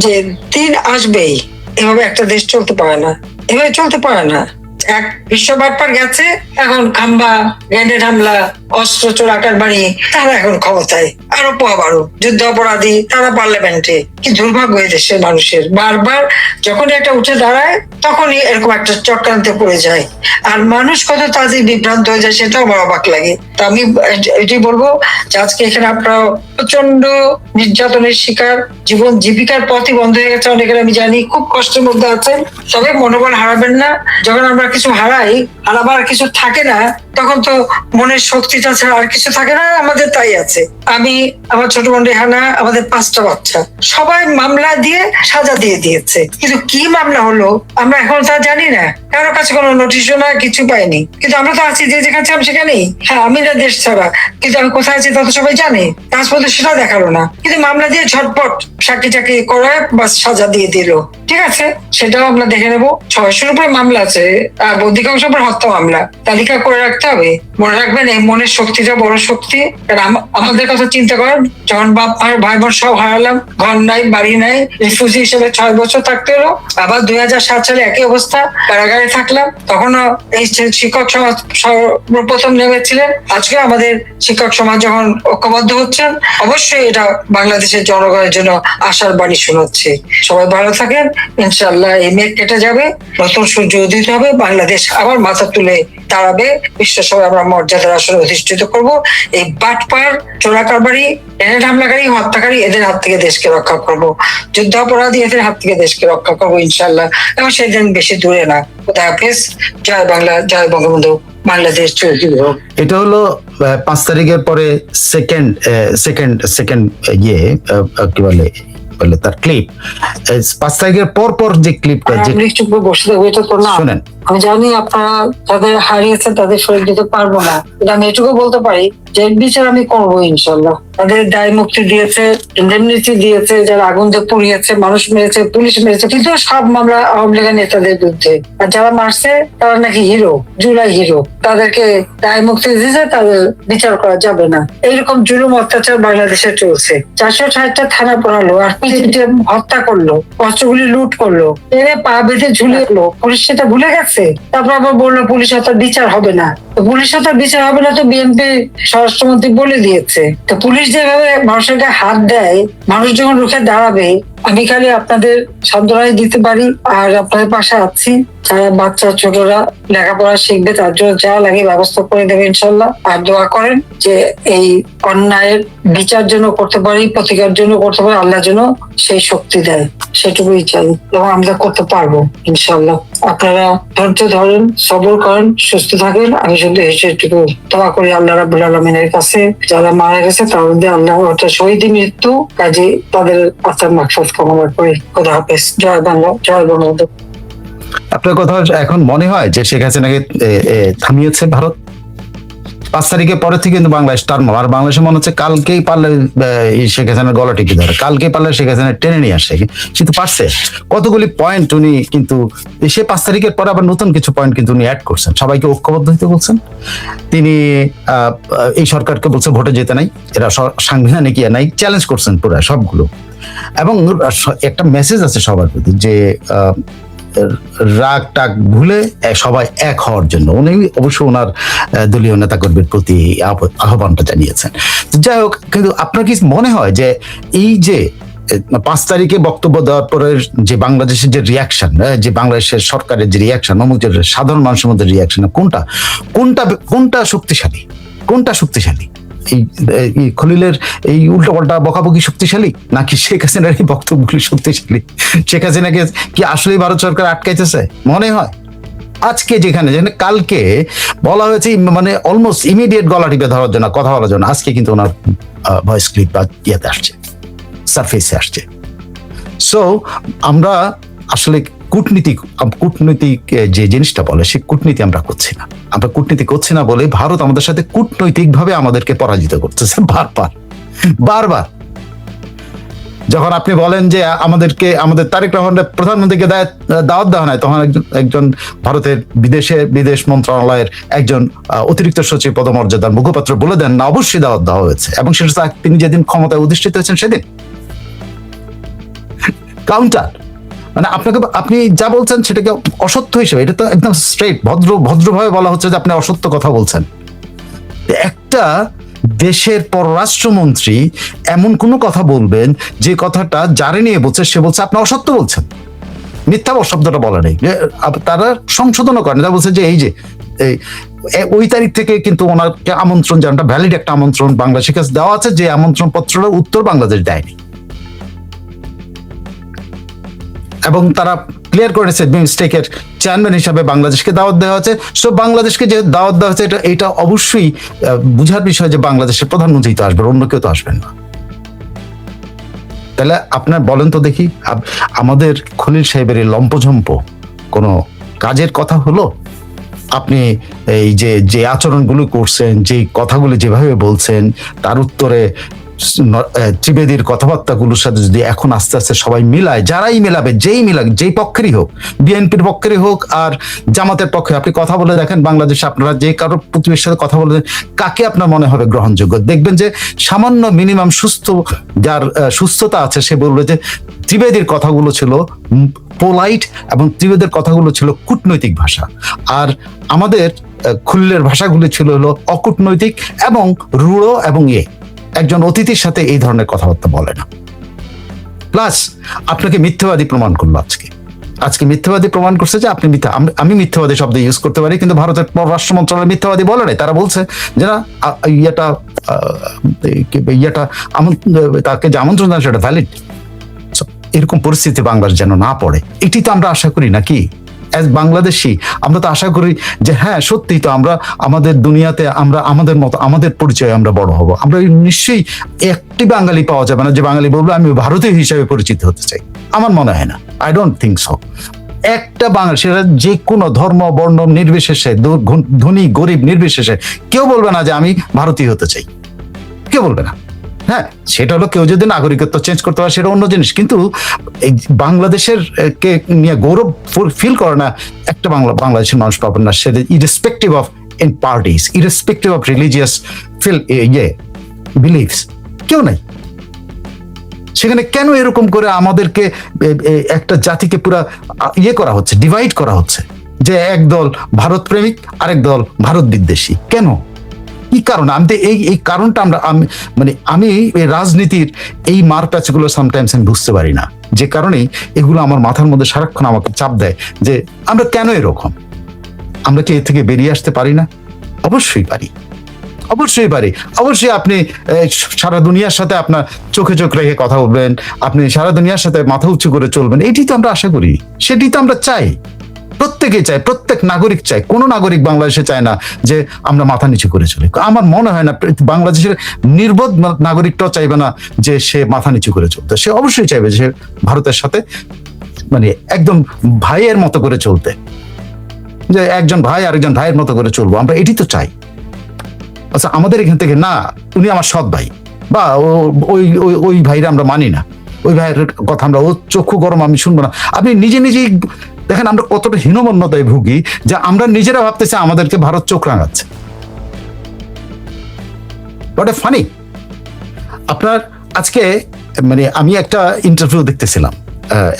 যে দিন আসবেই, এভাবে একটা দেশ চলতে পারে না, এভাবে চলতে পারে না। এক বিশ্ব বাটপার গেছে, এখন খাম্বা, গ্রেনেড হামলা, অস্ত্র চোরাকার বাড়ি, তারা এখন ক্ষমতায়, আরো পোয়াবারো যুদ্ধ অপরাধী, তারা পার্লামেন্টে। কি দুর্ভাগ্য এই দেশের মানুষের, বারবার যখন একটা উঠে দাঁড়ায় তখনই এরকম একটা চক্রান্তে পড়ে যায়, আর মানুষ কত তাড়াতাড়ি বিভ্রান্ত হয়ে যায় সেটাও বড় অবাক লাগে। তো আমি এটি বলবো যে আজকে এখানে আপনারা প্রচন্ড নির্যাতনের শিকার, জীবন জীবিকার পথই বন্ধ হয়ে গেছে অনেকের, আমি জানি খুব কষ্টের মধ্যে আছেন। তবে মনোবল হারাবেন না। যখন আমরা কিছু হারাই, হারাবার কিছু থাকে না, তখন তো মনের শক্তিটা ছাড়া আর কিছু থাকে না। আমাদের তাই আছে। আমি, আমার ছোট বোন রেহানা, আমাদের 5টা বাচ্চা, সবাই মামলা দিয়ে সাজা দিয়ে দিয়েছে, কিন্তু কি মামলা হলো আমরা এখন তা জানি না। কারো কাছে কোনো নোটিশও না, কিছু পাইনি, কিন্তু আমরা তো আছি যে যেখানে ছিলাম সেখানেই। হ্যাঁ, আমি না দেশ ছাড়া, কিন্তু আমি কোথায় আছি তা তো সবাই জানে। কাজ পর্যন্ত সেটা দেখালো না, কিন্তু মামলা দিয়ে ঝটপট সাক্ষী টাকি করে বাস সাজা দিয়ে দিল। ঠিক আছে, সেটাও আমরা দেখে নেবো। 600-র উপরে মামলা আছে, অধিকাংশ উপর হত্যা মামলা। তালিকা করে রাখতে হবে। মনে রাখবেন, এই মনের শক্তিটা বড় শক্তি। আমাদের কথা চিন্তা করেন, যখন বাপ মার ভাই বোন সব হারালাম, ঘর নাই, বাড়ি নাই, রিফিউজি হিসেবে 6 বছর থাকতে হলো। আবার 2007 সালে একই অবস্থা, কারাগারে থাকলাম। তখনও এই শিক্ষক সমাজ সর্বপ্রথম নেমেছিলেন। আজকে আমাদের শিক্ষক সমাজ যখন ঐক্যবদ্ধ হচ্ছেন, অবশ্যই এটা বাংলাদেশের জনগণের জন্য আশার বাণী শোনাচ্ছে। সবাই ভালো থাকেন, ইনশাআল্লাহ এই মেঘ কেটে যাবে, নতুন সূর্য উদিত হবে, বাংলাদেশ আবার মাথা তুলে দাঁড়াবে। বিশ্বসভায় আমরা মর্যাদার আসনে অধিষ্ঠিত করব। এই বাটপার, চোরাকারবারি, গ্রেনেড হামলাকারী, হত্যাকারী, এদের হাত থেকে দেশকে রক্ষা করব। যুদ্ধ অপরাধী, এদের হাত থেকে দেশকে রক্ষা করবো ইনশাআল্লাহ। এবং সেদিন বেশি দূরে না। খোদা হাফেজ। জয় বাংলা, জয় বঙ্গবন্ধু, বাংলাদেশ চিরজীবী হোক। এটা হলো 5 তারিখের পরে সেকেন্ড কি বলে তার ক্লিপ। 5 তারিখের পর যে ক্লিপটা, যে চুপ বসে থাকবে এটা তো না। শুনেন, আমি জানি আপনারা যাদের হারিয়েছে তাদের শরীর দিতে পারবো না, কিন্তু আমি এটুকু বলতে পারি যে বিচার আমি করবো ইনশাল্লাহ। তাদের দায় মুক্তি দিয়েছে, ইন্ডেমনিটি দিয়েছে, যারা আগুন দিয়ে পুড়িয়েছে, মানুষ মেরেছে, পুলিশ মেরেছে, কিন্তু সব মামলা আওয়ামী লীগের নেতাদের বিরুদ্ধে। আর যারা মারছে তারা নাকি হিরো, জুলাই হিরো, তাদেরকে দায় মুক্তি দিয়েছে, তাদের বিচার করা যাবে না। এইরকম জুলুম অত্যাচার বাংলাদেশে চলছে। 460টা থানা পড়ালো, আর পিটিয়ে হত্যা করলো, অস্ত্রগুলি লুট করলো, এনে পা বেঁধে ঝুলিয়ে, পুলিশ সেটা ভুলে গেছে। তারপর আবার বললো পুলিশ হত্যার বিচার হবে না। তো পুলিশ হত্যার বিচার হবে না তো বিএনপি স্বরাষ্ট্রমন্ত্রী বলে দিয়েছে। তো পুলিশ যেভাবে মানুষের গায়ে হাত দেয়, মানুষ যখন রুখে দাঁড়াবে, আমি খালি আপনাদের সান্ত্বনা দিতে পারি আর আপনাদের পাশে আছি। যারা বাচ্চা ছোটরা লেখাপড়া শিখবে তার জন্য যা লাগে ব্যবস্থা করে দেবে ইনশাল্লাহ। আর দোয়া করেন যে এই অন্যায়ের বিচার জন্য করতে পারি, প্রতিকার জন্য করতে পারি, আল্লাহ যেন সেই শক্তি দেয়, সেটুকুই চাই এবং আমরা করতে পারবো ইনশাল্লাহ। আপনারা ধৈর্য ধরেন, সবর করেন, সুস্থ থাকেন। আমি শুধু সেটুকু দোয়া করি আল্লাহ রাব্বুল আলামিনের কাছে, যারা মারা গেছে তার মধ্যে আল্লাহ শহীদ মৃত্যু, কাজে তাদের আত্মার মাকসাদ কামনা করি। খোদা হাফেজ। জয় বাংলা, জয় বঙ্গবন্ধু। আপনার কথা এখন মনে হয় যে শেখ হাসিনাকে থামিয়েছে ভারত? 5 তারিখের পরে থেকে কিন্তু বাংলাদেশ টার্মাল, আর বাংলাদেশে মনে হচ্ছে কালকেই পারলে শেখ হাসিনার গলা টিকে ধরে, কালকেই পারলে শেখ হাসিনা টেনে নিয়ে আসে। কিন্তু পারছে কতগুলি পয়েন্ট উনি, কিন্তু সে 5 তারিখের পরে আবার নতুন কিছু পয়েন্ট কিন্তু উনি অ্যাড করছেন। সবাইকে ঐক্যবদ্ধ হতে বলছেন তিনি। এই সরকারকে বলছে ভোটে যেতে নাই, এরা সাংবিধানিক ইয়ে নাই, চ্যালেঞ্জ করছেন পুরো সবগুলো। এবং একটা মেসেজ আছে সবার প্রতি যে রাগ টাগ ভুলে সবাই এক হওয়ার জন্য উনি অবশ্য ওনার দলীয় নেতাকর্মীর প্রতি আহ্বানটা জানিয়েছেন। যাই হোক, কিন্তু আপনার কি মনে হয় যে এই যে 5 তারিখে বক্তব্য দেওয়ার পরে যে বাংলাদেশের যে রিয়াকশন, যে বাংলাদেশের সরকারের যে রিয়াকশন, সাধারণ মানুষের মধ্যে রিয়াকশন, কোনটা শক্তিশালী? কোনটা শক্তিশালী? এই খলিলের এই উল্টোপাল্টা বকাবকি শক্তিশালী, নাকি শেখ হাসিনার এই বক্তব্যগুলি শক্তিশালী? শেখ হাসিনাকে কি আসলেই ভারত সরকার আটকাইতেছে মনে হয়? আজকে যেখানে কালকে বলা হয়েছে মানে অলমোস্ট ইমিডিয়েট গলা টিপে ধরার জন্য, কথা বলার জন্য, আজকে কিন্তু ওনার ভয়েস ক্লিপ বা ইয়েতে আসছে, সারফেসে আসছে। সো আমরা আসলে কূটনৈতিক যে জিনিসটা বলে, সে কূটনীতি আমরা করছি না। আমরা কূটনীতি করছি না বলে ভারত আমাদের সাথে কূটনৈতিক ভাবে আমাদেরকে পরাজিত করতেছে বারবার। যখন আপনি বলেন যে আমাদের তারেক রহমানের প্রধানমন্ত্রীকে দাওয়াত দেওয়া হয়, তখন একজন ভারতের বিদেশ মন্ত্রণালয়ের একজন অতিরিক্ত সচিব পদমর্যাদার মুখপাত্র বলে দেন না, অবশ্যই দাওয়াত দেওয়া হয়েছে, এবং সেটা তিনি যেদিন ক্ষমতায় অধিষ্ঠিত হয়েছেন সেদিন। কাউন্টার মানে আপনি যা বলছেন সেটাকে অসত্য হিসেবে, এটা তো একদম স্ট্রেট ভদ্রভাবে বলা হচ্ছে যে আপনি অসত্য কথা বলছেন। একটা দেশের পররাষ্ট্রমন্ত্রী এমন কোনো কথা বলবেন যে কথাটা যারে নিয়ে বলছে সে বলছে আপনি অসত্য বলছেন, মিথ্যা শব্দটা বলা নেই, তারা সংশোধনও করেন, তারা বলছে যে এই যে ওই তারিখ থেকে কিন্তু ওনাকে আমন্ত্রণ জানাটা ভ্যালিড একটা আমন্ত্রণ বাংলাদেশের কাছে দেওয়া আছে, যে আমন্ত্রণ পত্রটার উত্তর বাংলাদেশ দেয়নি, এবং তারা ক্লিয়ার করেছে মিস্টেকের চেয়ারম্যান হিসাবে বাংলাদেশকে দাওয়াত দেওয়া হয়েছে। সো বাংলাদেশকে যে দাওয়াত দেওয়া হয়েছে এটা অবশ্যই বুঝার বিষয় যে বাংলাদেশের প্রধানমন্ত্রী তো আসবেন, অন্য কেউ তো আসবেন না। তাহলে আপনার বলেন তো দেখি, আমাদের খলিল সাহেবের এই লম্পঝম্প কোনো কাজের কথা হলো? আপনি এই যে আচরণগুলো করছেন, যে কথাগুলো যেভাবে বলছেন, তার উত্তরে ত্রিবেদীর কথাবার্তাগুলোর সাথে যদি এখন আস্তে আস্তে সবাই মিলায়, যারাই মেলাবে, যেই পক্ষেরই হোক, বিএনপির পক্ষেরই হোক আর জামাতের পক্ষে, আপনি কথা বলে দেখেন বাংলাদেশে, আপনারা যে কারোর প্রতিবেশীর সাথে কথা বলে কাকে আপনার মনে হবে গ্রহণযোগ্য? দেখবেন যে সামান্য মিনিমাম যার সুস্থতা আছে সে বলবে যে ত্রিবেদীর কথাগুলো ছিল পোলাইট এবং ত্রিবেদের কথাগুলো ছিল কূটনৈতিক ভাষা, আর আমাদের খুল্লের ভাষাগুলি ছিল হলো অকূটনৈতিক এবং রূঢ়, এবং একজন অতিথির সাথে এই ধরনের কথাবার্তা বলে না। প্লাস আপনাকে মিথ্যাবাদী প্রমাণ করলো আজকে মিথ্যাবাদী প্রমাণ করছে যে আপনি আমি মিথ্যাবাদী শব্দ ইউজ করতে পারি, কিন্তু ভারতের পররাষ্ট্র মন্ত্রণালয় মিথ্যাবাদী বলে নাই। তারা বলছে যে না, তাকে যে আমন্ত্রণ জানা সেটা ভ্যালিড। এরকম পরিস্থিতি বাংলাদেশ যেন না পড়ে, এটি তো আমরা আশা করি নাকি? অ্যাজ বাংলাদেশি আমরা তো আশা করি যে হ্যাঁ সত্যি তো আমরা আমাদের দুনিয়াতে আমরা আমাদের মতো আমাদের পরিচয়ে আমরা বড় হব। আমরা নিশ্চয়ই একটি বাঙালি পাওয়া যাবে না যে বাঙালি বলবো আমি ভারতীয় হিসাবে পরিচিত হতে চাই, আমার মনে হয় না, আই ডোন্ট থিঙ্ক সো। একটা বাঙালি, সেটা যে কোনো ধর্ম বর্ণ নির্বিশেষে, ধনী গরিব নির্বিশেষে, কেউ বলবে না যে আমি ভারতীয় হতে চাই, কেউ বলবে না। হ্যাঁ, সেটা হলো কেউ যদি নাগরিকত্ব চেঞ্জ করতে পারে সেটা অন্য জিনিস, কিন্তু এই বাংলাদেশের কে নিয়ে গৌরব ফিল করে না একটা বাংলাদেশের মানুষ পাবেন না, সেটা irrespective of in parties, irrespective of religious believes, কেউ নাই সেখানে। কেন এরকম করে আমাদেরকে একটা জাতিকে পুরা করা হচ্ছে, ডিভাইড করা হচ্ছে, যে একদল ভারত প্রেমিক আরেক দল ভারত বিদ্বেষী? কেন, কি কারণ? আমি তো এই কারণটা আমি এই রাজনীতির এই মারপ্যাচগুলো সামটাইমস আমি বুঝতে পারি না, যে কারণেই এগুলো আমার মাথার মধ্যে সারাক্ষণ আমাকে চাপ দেয় যে আমরা কেন এরকম। আমরা কি এর থেকে বেরিয়ে আসতে পারি না? অবশ্যই পারি। অবশ্যই আপনি সারা দুনিয়ার সাথে আপনার চোখে চোখ রেখে কথা বলবেন, আপনি সারা দুনিয়ার সাথে মাথা উঁচু করে চলবেন, এটি তো আমরা আশা করি, সেটি তো আমরা চাই, প্রত্যেকে চায়, প্রত্যেক নাগরিক চায়। কোন নাগরিক বাংলাদেশে চায় না যে আমরা মাথা নিচু করে চলি? আমার মনে হয় না বাংলাদেশের নির্বোধ নাগরিকটাও চাইবে না যে সে মাথা নিচু করে চলতে। সে অবশ্যই চাইবে যে ভারতের সাথে একদম ভাইয়ের মতো করে চলতে, যে একজন ভাই আরেকজন ভাইয়ের মতো করে চলবো, আমরা এটি তো চাই। আচ্ছা, আমাদের এখান থেকে না, উনি আমার সৎ ভাই, বা ওই ভাইরা আমরা মানি না, ওই ভাইয়ের কথা আমরা, ও চক্ষু গরম আমি শুনবো না। আপনি নিজেই দেখেন আমরা কতটা হীনমন্যতায় ভুগি যে আমরা নিজেরা ভাবতেছি আমাদেরকে ভারত চোখ রাঙাচ্ছে। What a funny. আপনার আজকে আমি একটা ইন্টারভিউ দেখতেছিলাম,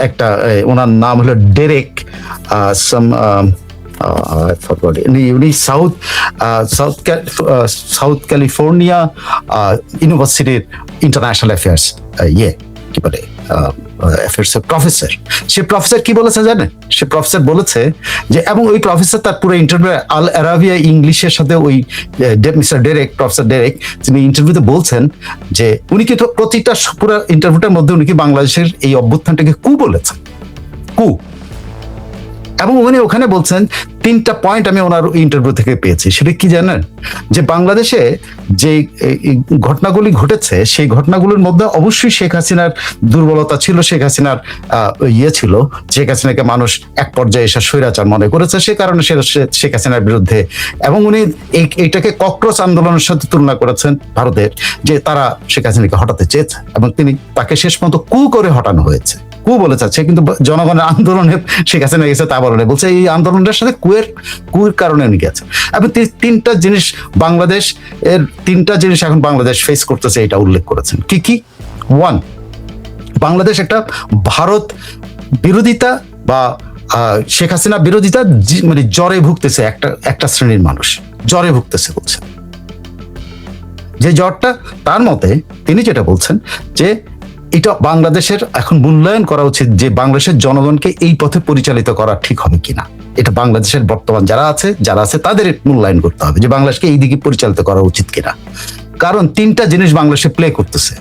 একটা ওনার নাম হলো ডেরেক উনি সাউথ ক্যালিফোর্নিয়া ইউনিভার্সিটির ইন্টারন্যাশনাল অ্যাফেয়ার্স কি বলে অ্যাফেয়ার্সের প্রফেসর, সে প্রফেসর কি বলেছে জানেন? সে প্রফেসর বলেছে যে, এবং ওই প্রফেসর তার পুরো ইন্টারভিউ আল আরাবিয়া ইংলিশের সাথে ওই মিস্টার ডেরেক, প্রফেসর ডেরেক, তিনি ইন্টারভিউতে বলছেন যে উনি কি প্রতিটা পুরো ইন্টারভিউটার মধ্যে উনি কি বাংলাদেশের এই অভ্যুত্থানটাকে কু বলেছেন, কু। এবং উনি ওখানে বলছেন 3টা পয়েন্ট আমি ওনার ইন্টারভিউ থেকে পেয়েছি। সেটা কি জানেন? যে বাংলাদেশে যে ঘটনাগুলি ঘটেছে সেই ঘটনাগুলোর মধ্যে অবশ্যই শেখ হাসিনার দুর্বলতা ছিল, শেখ হাসিনার ছিল, শেখ হাসিনাকে মানুষ এক পর্যায়ে এসে স্বৈরাচার মনে করেছে, সে কারণে শেখ হাসিনার বিরুদ্ধে, এবং উনি এইটাকে ককরোচ আন্দোলনের সাথে তুলনা করেছেন ভারতের, যে তারা শেখ হাসিনাকে হটাতে চেয়েছে এবং তাকে শেষ পর্যন্ত কু করে হটানো হয়েছে। কু বলে চাচ্ছে, কিন্তু জনগণের আন্দোলনে শেখ হাসিনা গেছে তা বলে বলছে এই আন্দোলনের সাথে কুয়ের কারণে উনি গেছে। এবং 3টা জিনিস বাংলাদেশ এর 3টা জিনিস এখন বাংলাদেশ ফেস করতেছে, এটা উল্লেখ করেছেন। কি কি? 1, বাংলাদেশ একটা ভারত বিরোধিতা বা শেখ হাসিনা বিরোধিতা মানে জ্বরে ভুগতেছে, একটা শ্রেণীর মানুষ জ্বরে ভুগতেছে বলছেন। যে জ্বরটা, তার মতে তিনি যেটা বলছেন যে এটা বাংলাদেশের এখন মূল্যায়ন করা উচিত, যে বাংলাদেশের জনগণকে এই পথে পরিচালিত করা ঠিক হবে কিনা। এটা বাংলাদেশের বর্তমান যারা আছে তাদের মূল্যায়ন করতে হবে যে বাংলাদেশকে এই দিকে পরিচালিত করা উচিত কিনা। কারণ 3টা জিনিস বাংলাদেশে প্লে করতেছে।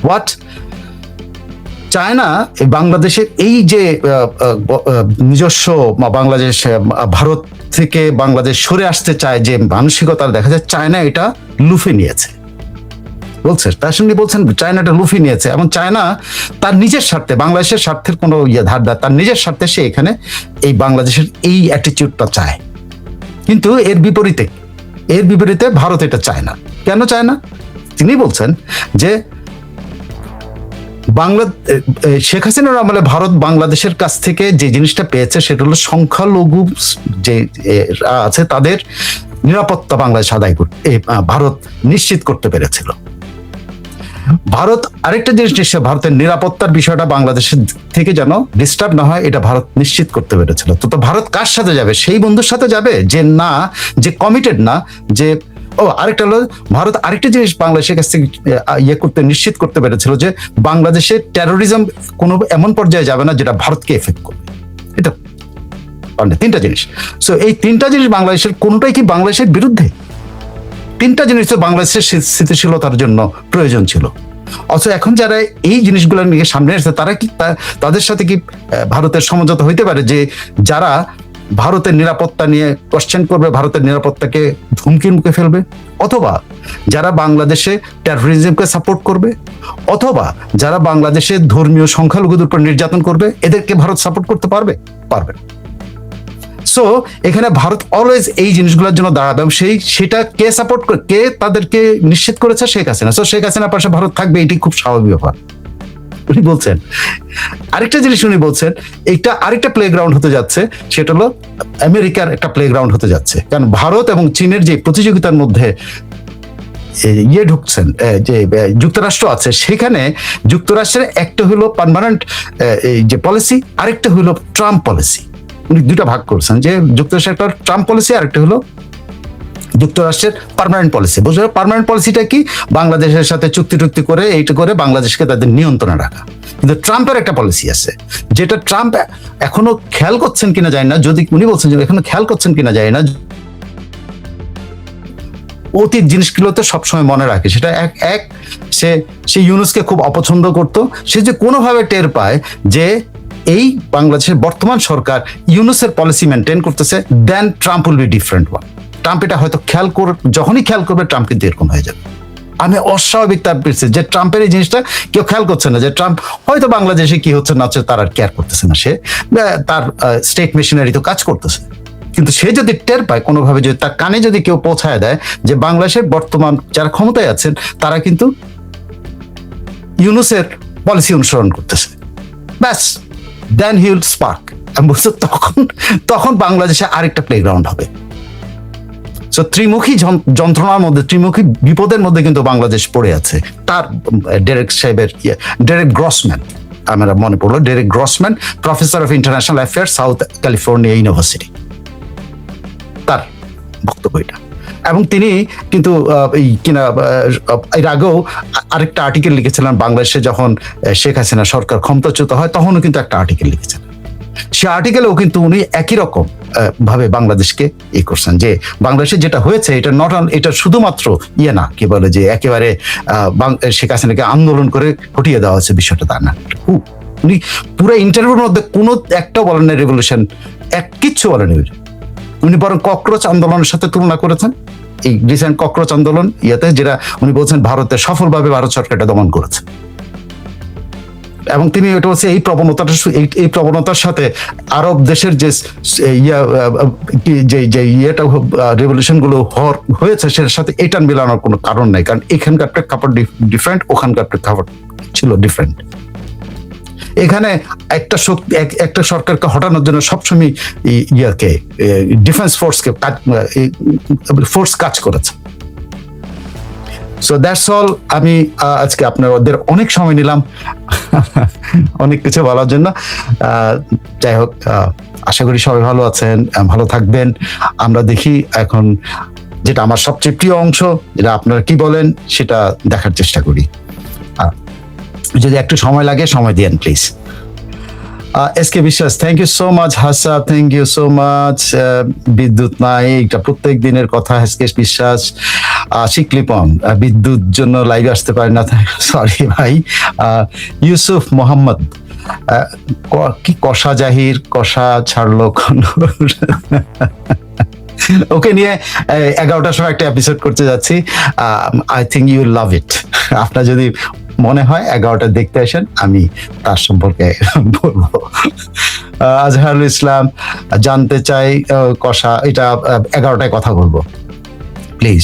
হোয়াট? চায়না বাংলাদেশের এই যে নিজস্ব বাংলাদেশ ভারত থেকে বাংলাদেশ সরে আসতে চায় যে মানসিকতা দেখা যায়, চায়না এটা লুফে নিয়েছে বলছে। তার সঙ্গে বলছেন চায়নাটা লুফি নিয়েছে, এবং চায়না তার নিজের স্বার্থে, বাংলাদেশের স্বার্থের কোনো ধার, তার নিজের স্বার্থে সে এখানে এই বাংলাদেশের এই অ্যাটিটিউডটা চায়। কিন্তু এর বিপরীতে ভারত এটা চায় না। কেন চায় না? তিনি বলছেন যে শেখ হাসিনার আমলে ভারত বাংলাদেশের কাছ থেকে যে জিনিসটা পেয়েছে সেটা হলো সংখ্যালঘু যে আছে তাদের নিরাপত্তা বাংলাদেশ আদায় করতে ভারত নিশ্চিত করতে পেরেছিল। ভারত আরেকটা জিনিস নিশ্চয়, ভারতের নিরাপত্তার বিষয়টা বাংলাদেশের থেকে যেন ডিস্টার্ব না হয়, এটা ভারত নিশ্চিত করতে পেরেছিল। তো ভারত কার সাথে যাবে? সেই বন্ধুর সাথে যাবে যে কমিটেড না, যে আরেকটা হলো ভারত আরেকটা জিনিস বাংলাদেশের কাছ থেকে করতে নিশ্চিত করতে পেরেছিল যে বাংলাদেশের টেরোরিজম কোনো এমন পর্যায়ে যাবে না যেটা ভারতকে এফেক্ট করবে। এটা 3টা জিনিস। সো এই 3টা জিনিস বাংলাদেশের কোনটাই কি বাংলাদেশের বিরুদ্ধে? 3টা জিনিস তো বাংলাদেশের স্থিতিশীলতার জন্য প্রয়োজন ছিল। অথচ এখন যারা এই জিনিসগুলো নিয়ে সামনে আসছে তারা কি তাদের সাথে কি ভারতের সমঝোতা হইতে পারে, যে যারা ভারতের নিরাপত্তা নিয়ে কোশ্চেন করবে, ভারতের নিরাপত্তাকে হুমকির মুখে ফেলবে, অথবা যারা বাংলাদেশে টেরোরিজমকে সাপোর্ট করবে, অথবা যারা বাংলাদেশে ধর্মীয় সংখ্যালঘুদের উপর নির্যাতন করবে, এদেরকে ভারত সাপোর্ট করতে পারবে? সো এখানে ভারত অলওয়েজ এই জিনিসগুলোর জন্য দাঁড়াবে, এবং সেটা কে সাপোর্ট করে, কে তাদেরকে নিশ্চিত করেছে? শেখ হাসিনা। সো শেখ হাসিনার পাশে ভারত থাকবে, এটি খুব স্বাভাবিক ব্যাপার। উনি বলছেন আরেকটা জিনিস, উনি বলছেন এইটা আরেকটা প্লেগ্রাউন্ড হতে যাচ্ছে, সেটা হলো আমেরিকার একটা প্লেগ্রাউন্ড হতে যাচ্ছে। কারণ ভারত এবং চীনের যে প্রতিযোগিতার মধ্যে ঢুকছেন, যে যুক্তরাষ্ট্র আছে, সেখানে যুক্তরাষ্ট্রের একটা হলো পার্মানেন্ট যে পলিসি, আরেকটা হলো ট্রাম্প পলিসি। উনি 2টা ভাগ করছেন, যে যুক্তরাষ্ট্রের একটা ট্রাম্প পলিসি, আরেকটা হলো যুক্তরাষ্ট্রের পার্মানেন্ট পলিসি। বুঝলো পার্মানেন্ট পলিসিটা কি? বাংলাদেশের সাথে চুক্তি করে এইটা করে বাংলাদেশকে তাদের নিয়ন্ত্রণে রাখা। কিন্তু ট্রাম্পের একটা পলিসি আছে, যেটা ট্রাম্প এখনো খেয়াল করছেন কিনা যায় না, যদি উনি বলছেন যে এখনো খেয়াল করছেন কিনা যায় না, অতীত জিনিসগুলোতে সবসময় মনে রাখে। সেটা সে ইউনুসকে খুব অপছন্দ করত। সে যে কোনোভাবে টের পায় যে এই বাংলাদেশের বর্তমান সরকার ইউনুসের পলিসি মেনটেন করতেছে, then Trump will be different one. Trump এটা হয়তো যখনই খেয়াল করবে ট্রাম্প কিন্তু এরকম হয়ে যাবে। আমি অস্বাভাবিক তার পেয়েছি যে ট্রাম্পের এই জিনিসটা কেউ খেয়াল করছে না, যে ট্রাম্প হয়তো বাংলাদেশে কি হচ্ছে না হচ্ছে তার আর কেয়ার করতেছে না, সে তার স্টেট মেশিনারি তো কাজ করতেছে। কিন্তু সে যদি টের পায় কোনোভাবে, যদি তার কানে যদি কেউ পৌঁছায় দেয় যে বাংলাদেশের বর্তমান যারা ক্ষমতায় আছেন তারা কিন্তু ইউনুসের পলিসি অনুসরণ করতেছে, ব্যাস, দেন হি উইল স্পার্ক। আমি বলছি তখন বাংলাদেশে আরেকটা প্লেগ্রাউন্ড হবে। সো ত্রিমুখী যন্ত্রণার মধ্যে, ত্রিমুখী বিপদের মধ্যে কিন্তু বাংলাদেশ পড়ে আছে। তার ডেরেক গ্রসম্যান, আমার মনে পড়লো, Derek Grossman, professor of international affairs, south California university, তার বক্তব্য এটা। এবং তিনি কিন্তু এই কিনা এর আগেও আরেকটা আর্টিকেল লিখেছিলেন বাংলাদেশে যখন শেখ হাসিনা সরকার ক্ষমতাচ্যুত হয়, তখনও কিন্তু একটা আর্টিকেল লিখেছিলেন। সে আর্টিকেলেও কিন্তু উনি একই রকম ভাবে বাংলাদেশকে করছেন যে বাংলাদেশে যেটা হয়েছে এটা এটা শুধুমাত্র না কি বলে যে একেবারে শেখ হাসিনাকে আন্দোলন করে হটিয়ে দেওয়া হচ্ছে, বিষয়টা তা না। উনি পুরো ইন্টারভিউর মধ্যে কোনো একটাও বলেন না রেভলিউশন, কিচ্ছু বলেন। উনি বরং ককরোচ আন্দোলনের সাথে তুলনা করেছেন, এই রিসেন্ট ককরোচ আন্দোলন যেটা উনি বলছেন ভারতে সফলভাবে ভারত সরকার এটা দমন করেছে। এবং তিনি এটা হচ্ছে এই প্রবণতার সাথে আরব দেশের যে রেভলিউশন গুলো হয়েছে সেটার সাথে এটা মেলানোর কোনো কারণ নাই, কারণ এখানকার প্রেক্ষাপট ডিফারেন্ট, ওখানকার প্রেক্ষাপট ছিল ডিফারেন্ট। এখানে একটা সরকারকে হটানোর জন্য সবসময় ডিফেন্স ফোর্স কাজ করেছে। So that's all. আমি আজকে আপনাদের অনেক সময় নিলাম অনেক কিছু বলার জন্য। যাই হোক, আশা করি সবাই ভালো আছেন, ভালো থাকবেন। আমরা দেখি এখন যেটা আমার সবচেয়ে প্রিয় অংশ, যেটা আপনারা কি বলেন সেটা দেখার চেষ্টা করি। যদি একটু সময় লাগে সময় দিয়েন প্লিজ। এসকে বিশ্বাস, থ্যাংক ইউ সো মাচ। হাসা, থ্যাংক ইউ সো মাচ। বিদ্যুৎ নাই, এটা প্রত্যেক দিনের কথা। এসকে বিশ্বাস। শিকলিপন, বিদ্যুৎ জন্য লাইভে আসতে পারি না, সরি ভাই। ইউসুফ মোহাম্মদ, কি কষা জাহির, কষা ছাড়লো ওকে নিয়ে 11টার সময় একটা এপিসোড করতে যাচ্ছি। আই থিঙ্ক ইউ লাভ ইট। আপনার যদি মনে হয় 11টা দেখতে আসেন, আমি তার সম্পর্কে বলবো। আজহারুল ইসলাম, জানতে চাই কষা, এটা 11টায় কথা বলবো প্লিজ।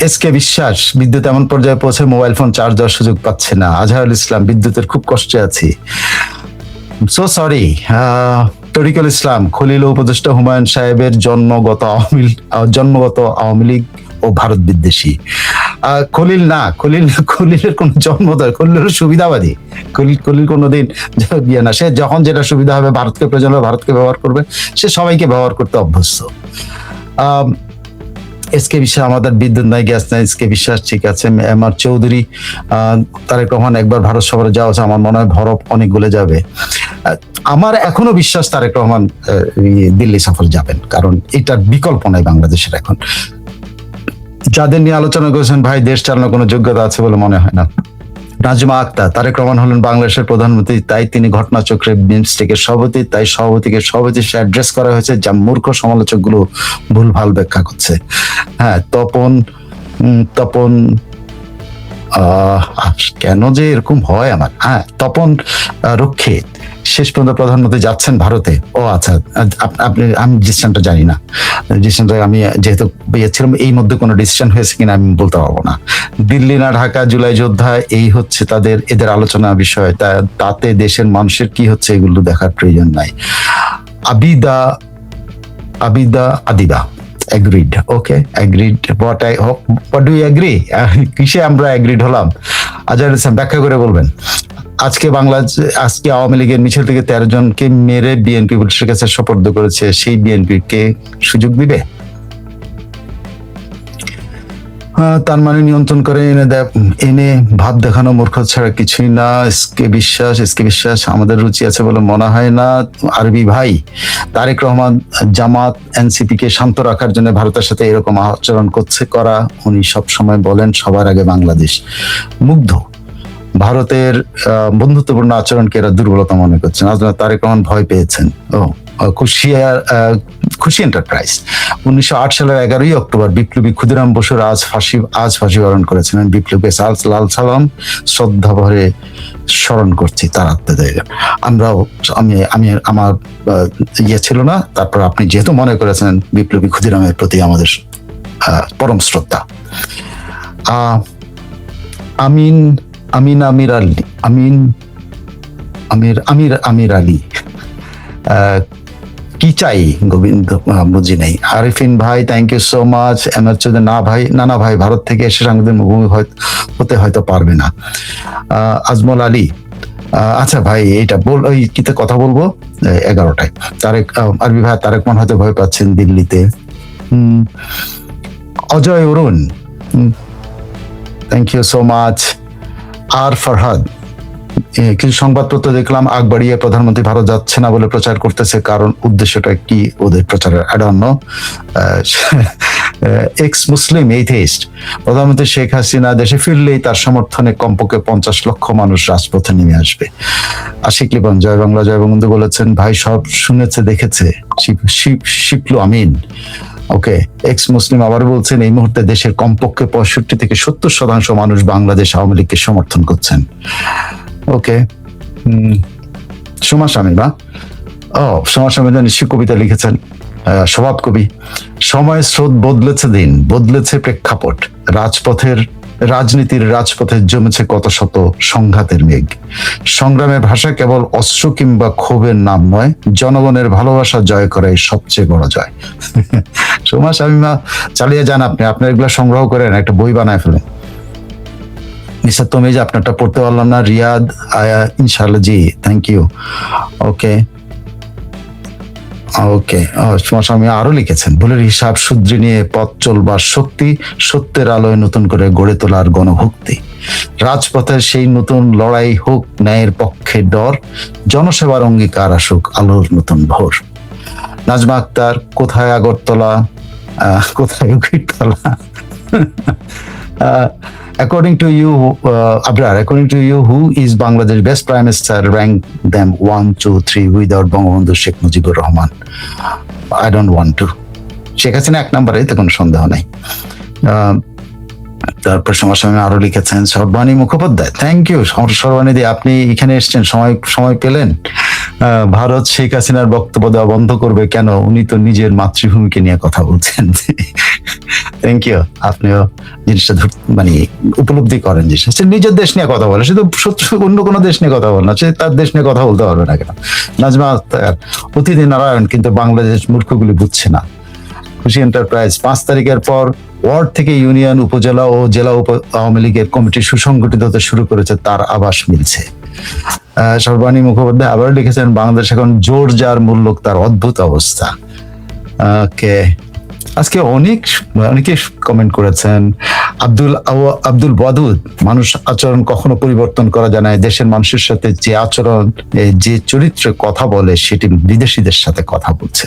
এসকে বিশ্বাস, বিদ্যুৎ এমন পর্যায়ে পৌঁছে মোবাইল ফোন চার্জ দেওয়ার সুযোগ পাচ্ছে না। আজহারুল ইসলাম, বিদ্যুতের খুব কষ্টে আছি, সো সরি। তরিকুল ইসলাম, খলিল উপদেষ্টা হুমায়ুন সাহেবের জন্মগত আওয়ামী লীগ ও ভারত বিদ্বেষী। খলিলের কোন জন্মদার, খলিলের সুবিধাবাদী। খলিল কোনোদিন না, সে যখন যেটা সুবিধা হবে, ভারতকে প্রয়োজন হবে ভারতকে ব্যবহার করবে, সে সবাইকে ব্যবহার করতে অভ্যস্ত। এসকে বিশ্বাস, আমাদের বিদ্যুৎ নাই, গ্যাস নাই। এসকে বিশ্বাস, ঠিক আছে। এমআর চৌধুরী, তারেক রহমান একবার ভারত সফরে যাওয়া হচ্ছে, আমার মনে হয় বরফ অনেক গলে যাবে। আমার এখনো বিশ্বাস তারেক রহমান দিল্লি সফর যাবেন, কারণ এটার বিকল্প নাই বাংলাদেশের এখন। যাদের নিয়ে আলোচনা করেছেন ভাই, দেশ চালানোর কোনো যোগ্যতা আছে বলে মনে হয় না। নাজমা আক্তার, তারেক রহমান হলেন বাংলাদেশের প্রধানমন্ত্রী, তাই তিনি ঘটনাচক্রে বিমস্টেকের সভাপতি, তাই সভাপতিকে সভাপতি সে অ্যাড্রেস করা হয়েছে, যা মূর্খ সমালোচক গুলো ভুলভাল ব্যাখ্যা করছে। হ্যাঁ, তপন কেন যে এরকম হয় আমার। হ্যাঁ, তপন রক্ষিত, শেষ পর্যন্ত প্রধানমন্ত্রী যাচ্ছেন ভারতে। ও আচ্ছা, আমি ডিসিশনটা জানি না। ডিসিশনটা আমি যেহেতু ছিলাম, এই মধ্যে কোনো ডিসিশন হয়েছে কিনা আমি বলতে পারবো না। দিল্লি না ঢাকা, জুলাই যোদ্ধা, এই হচ্ছে এদের আলোচনা বিষয়। তাতে দেশের মানুষের কি হচ্ছে এগুলো দেখার প্রয়োজন নাই। Adiba, agreed, okay, agreed. What do we agree? কিসে আমরা এগ্রিড হলাম? আজহার ইসলাম, ব্যাখ্যা করে বলবেন। আজকে আওয়ামী লীগের মিছিল থেকে 13 জনকে মেরে বিএনপি পুলিশের কাছে সোপর্দ করেছে, সেই বিএনপি কে সুযোগ দিবে? তার মানে নিয়ন্ত্রণ করে এনে ভাব দেখানো মূর্খ ছাড়া কিছুই না। এসকে বিশ্বাস, আমাদের রুচি আছে বলে মনে হয় না। আরবি ভাই, তারেক রহমান জামাত এনসিপি কে শান্ত রাখার জন্য ভারতের সাথে এরকম আচরণ করা। উনি সব সময় বলেন সবার আগে বাংলাদেশ। মুগ্ধ, ভারতের বন্ধুত্বপূর্ণ আচরণকে এরা দুর্বলতা মনে করছেন। তারেক রহমান ভয় পেয়েছেন। খুশি এন্টারপ্রাইজ, 1908 সালের 11ই অক্টোবর বিপ্লবী ক্ষুদিরাম বসুর আজ ফাঁসি বরণ করেছিলেন। বিপ্লবীকে লাল সালাম শ্রদ্ধা ভরে স্মরণ করছি তার আত্মদেয়। আমি আমার ছিল না, তারপর আপনি যেহেতু মনে করেছেন বিপ্লবী ক্ষুদিরামের প্রতি আমাদের পরম শ্রদ্ধা। আমির আলী, কি চাই গোবিন্দ, বুঝি নাই। আরিফিন ভাই, thank you so much. M R Chowdhury, না ভাই, ভারত থেকে এসে সাংবাদিক মুখোমুখি হতে হয়তো পারবে না। আজমল আলী, আচ্ছা ভাই, এইটা ওই কিতে কথা বলবো 11টায়। আরবি ভাই, তারেক মান হয়তো ভয় পাচ্ছেন দিল্লিতে। অজয় অরুণ, থ্যাংক ইউ সো মাচ। আর ফরহাদ, কিছু সংবাদপত্র দেখলাম আগ বাড়িয়ে প্রধানমন্ত্রী ভারত যাচ্ছে না বলে প্রচার করতেছে, কারণ উদ্দেশ্যটা কি ওদের প্রচারের? I don't know. এক্স মুসলিম এইথেইস্ট, প্রধানমন্ত্রী শেখ হাসিনা দেশে ফিরলেই তার সমর্থনে কমপক্ষে 50 লক্ষ মানুষ রাজপথে নেমে আসবে। আশিক লিপন, জয় বাংলা জয় বঙ্গবন্ধু বলেছেন, ভাই সব শুনেছে দেখেছে, শিপলু আমিন। ওকে, এক্স মুসলিম আবার বলছেন, এই মুহূর্তে দেশের কমপক্ষে 65 থেকে 70% মানুষ বাংলাদেশ আওয়ামী লীগকে সমর্থন করছেন। ওকে, সুমা শামীমা, সুমা শামীমা নিশ্চয়ই কবিতা লিখেছেন, স্বভাব কবি। সময়ের স্রোত বদলেছে, দিন বদলেছে প্রেক্ষাপট, রাজনীতির রাজপথে জমেছে কত শত সংঘাতের মেঘ। সংগ্রামের ভাষা কেবল অস্ত্র কিংবা ক্ষোভের নাম নয়, জনগণের ভালোবাসা জয় করাই সবচেয়ে বড় জয়। সুমা শামীমা, চালিয়ে যান আপনি, আপনার এগুলো সংগ্রহ করেন, একটা বই বানায় ফেলেন। মিস্টার তমিজ, আপনারটা পড়তে পারলাম না। রিয়াদ ইনশাআল্লাহ জি, থ্যাংক ইউ। ওকে ওকে, স্বামী আরো লিখেছেন, ভুলের হিসাব শুধরে নিয়ে পথ চলবার শক্তি, সত্যের আলোয় নতুন করে গড়ে তোলার গণভক্তি, রাজপথের সেই নতুন লড়াই হোক ন্যায়ের পক্ষে ডর, জনসেবার অঙ্গীকার আসুক আলোর নতুন ভোর। নাজমা আক্তার, কোথায় আগরতলা, কোথায় উকিরতলা? According to you, Abrar, according to you, who is Bangladesh best prime minister? Rank them 1, 2, 3 without Bangabandhu Sheikh Mujibur Rahman. I don't want to. Sheikh Hasina 1 নম্বরে, এতে কোনো সন্দেহ নাই। তারপর সমাজসেবী আরো লিখেছেন, সর্বাণী মুখোপাধ্যায়, থ্যাংক ইউ সর্বাণী দি, আপনি এখানে এসেছেন, সময় পেলেন। ভারত শেখ হাসিনার বক্তব্য দেওয়া বন্ধ করবে কেন? উনি তো নিজের মাতৃভূমিকে নিয়ে কথা বলছেন। থ্যাংক ইউ, আপনিও জিনিসটা মানে উপলব্ধি করেন যে সে নিজের দেশ নিয়ে কথা বলে, শুধু অন্য কোনো দেশ নিয়ে কথা বলে না, সে তার দেশ নিয়ে কথা বলতে পারবে না কেন? নাজমা আক্তার, অতিথি নারায়ণ, কিন্তু বাংলাদেশ মূর্খগুলি বুঝছে না। খুশি এন্টারপ্রাইজ, 5 তারিখের পর ওয়ার্ড থেকে ইউনিয়ন, উপজেলা ও জেলা আওয়ামী লীগের কমিটি সুসংগঠিত হতে শুরু করেছে, তার আভাস মিলছে। সর্বাণী মুখোপাধ্যায় আবার লিখেছেন, বাংলাদেশ এখন জোর যার মূল্য তার অদ্ভুত অবস্থা। ওকে, আজকে অনেকে কমেন্ট করেছেন। আব্দুল ওয়াদুদ, মানুষ আচরণ কখনো পরিবর্তন করা যায় না, দেশের মানুষের সাথে যে আচরণ, যে চরিত্রে কথা বলে, সেটি বিদেশিদের সাথে কথা বলছে।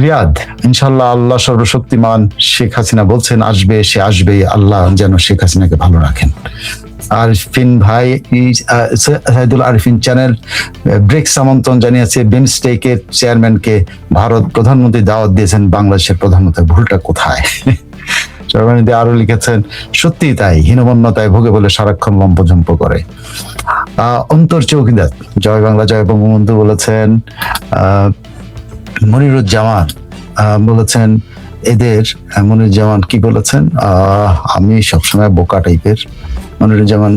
রিয়াদ, ইনশাল্লাহ আল্লাহ সর্বশক্তিমান, শেখ হাসিনা বলছেন আসবে, সে আসবেই, আল্লাহ যেন শেখ হাসিনাকে ভালো রাখেন। আরিফিন ভাই, সাইদুল আরিফিন চ্যানেল, ব্রিক্স আমন্ত্রণ জানিয়েছে বিমস্টেকের চেয়ারম্যানকে, ভারত প্রধানমন্ত্রী দাওয়াত দিয়েছেন, বাংলাদেশের প্রধানমন্ত্রী ভুলটা কোথায়? সর্বানিধি আরো লিখেছেন, সত্যি তাই, হীনমন্যতায় ভোগে বলে সারাক্ষণ লম্পজম্প করে। অন্তর চৌকিদার, জয় বাংলা জয় বঙ্গবন্ধু বলেছেন। মনিরুজ্জামান বলেছেন, মনিরুজ্জামান কি বলেছেন? আমি সবসময় বোকা টাইপের। মনিরুজ্জামান,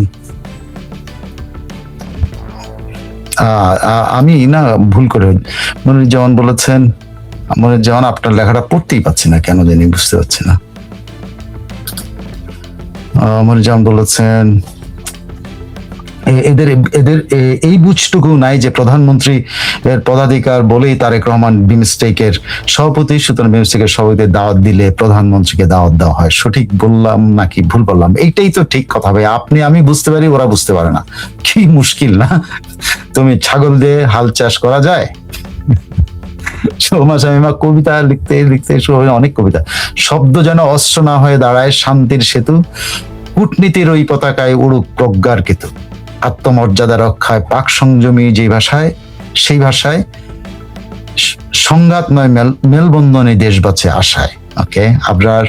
আমি না ভুল করে, মনিরুজ্জামান বলেছেন, মনিরুজ্জামান আপনার লেখাটা পড়তেই পাচ্ছি না, কেন জানি বুঝতে পারছি না। মনিরুজ্জামান বলেছেন, এদের এই বুঝটুকু নাই যে প্রধানমন্ত্রী এর পদাধিকার বলেই তারেক রহমান বিমস্টেকের সভাপতি, সুতরাং বিমস্টেকের সভাপতিদের দাওয়াত দিলে প্রধানমন্ত্রীকে দাওয়াত দেওয়া হয়। সঠিক বললাম নাকি ভুল বললাম? এইটাই তো ঠিক কথা ভাই, আমি বুঝতে পারি, ওরা বুঝতে পারে না, কি মুশকিল না? তুমি ছাগল দিয়ে হাল চাষ করা যায়? সৌমা শামীমা, কবিতা লিখতে লিখতে অনেক কবিতা। শব্দ যেন অস্ত্র না হয়ে দাঁড়ায় শান্তির সেতু, কূটনীতির ওই পতাকায় উড়ুক প্রজ্ঞার কেতু, আত্মমর্যাদা রক্ষায় পাক সংযমী যে ভাষায়, সেই ভাষায় সংঘাত নয় মেলবন্ধনে দেশ বাঁচে আশায়। ওকে, আপনার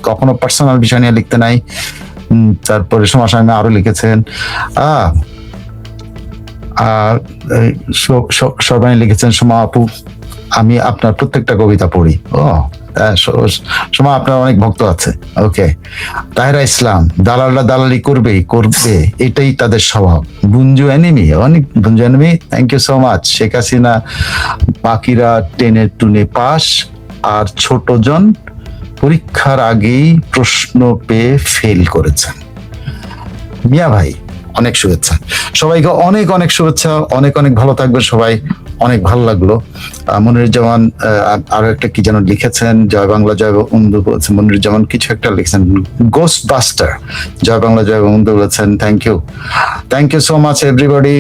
কখনো পার্সোনাল বিষয় নিয়ে লিখতে নাই। তারপরে সমস্যা আরো লিখেছেন, সর্বাণী লিখেছেন, সোমা আপু আমি আপনার প্রত্যেকটা কবিতা পড়ি। সোমা আপনার অনেক ভক্ত আছে। ওকে, তাহেরা ইসলাম, দালালরা দালালি করবে, এটাই তাদের স্বভাব। বুঞ্জু এনিমি, অনেক বুঞ্জু enemy, thank you so much. Sheikh Hasina বাকিরা টেনে টুনে পাস, আর ছোট জন পরীক্ষার আগেই প্রশ্ন পেয়ে ফেল করেছেন। মিয়া ভাই, অনেক শুভেচ্ছা সবাইকে, অনেক অনেক শুভেচ্ছা, অনেক অনেক ভালো থাকবেন সবাই। অনেক ভালো লাগলো। মনিরুজ্জামান আরো একটা কি যেন লিখেছেন, জয় বাংলা জয় বঙ্গবন্ধু বলছেন। মনিরুজ্জামান কিছু একটা লিখেছেন, গোস্ট বাস্টার, জয় বাংলা জয় বঙ্গবন্ধু বলেছেন। Thank you so much everybody.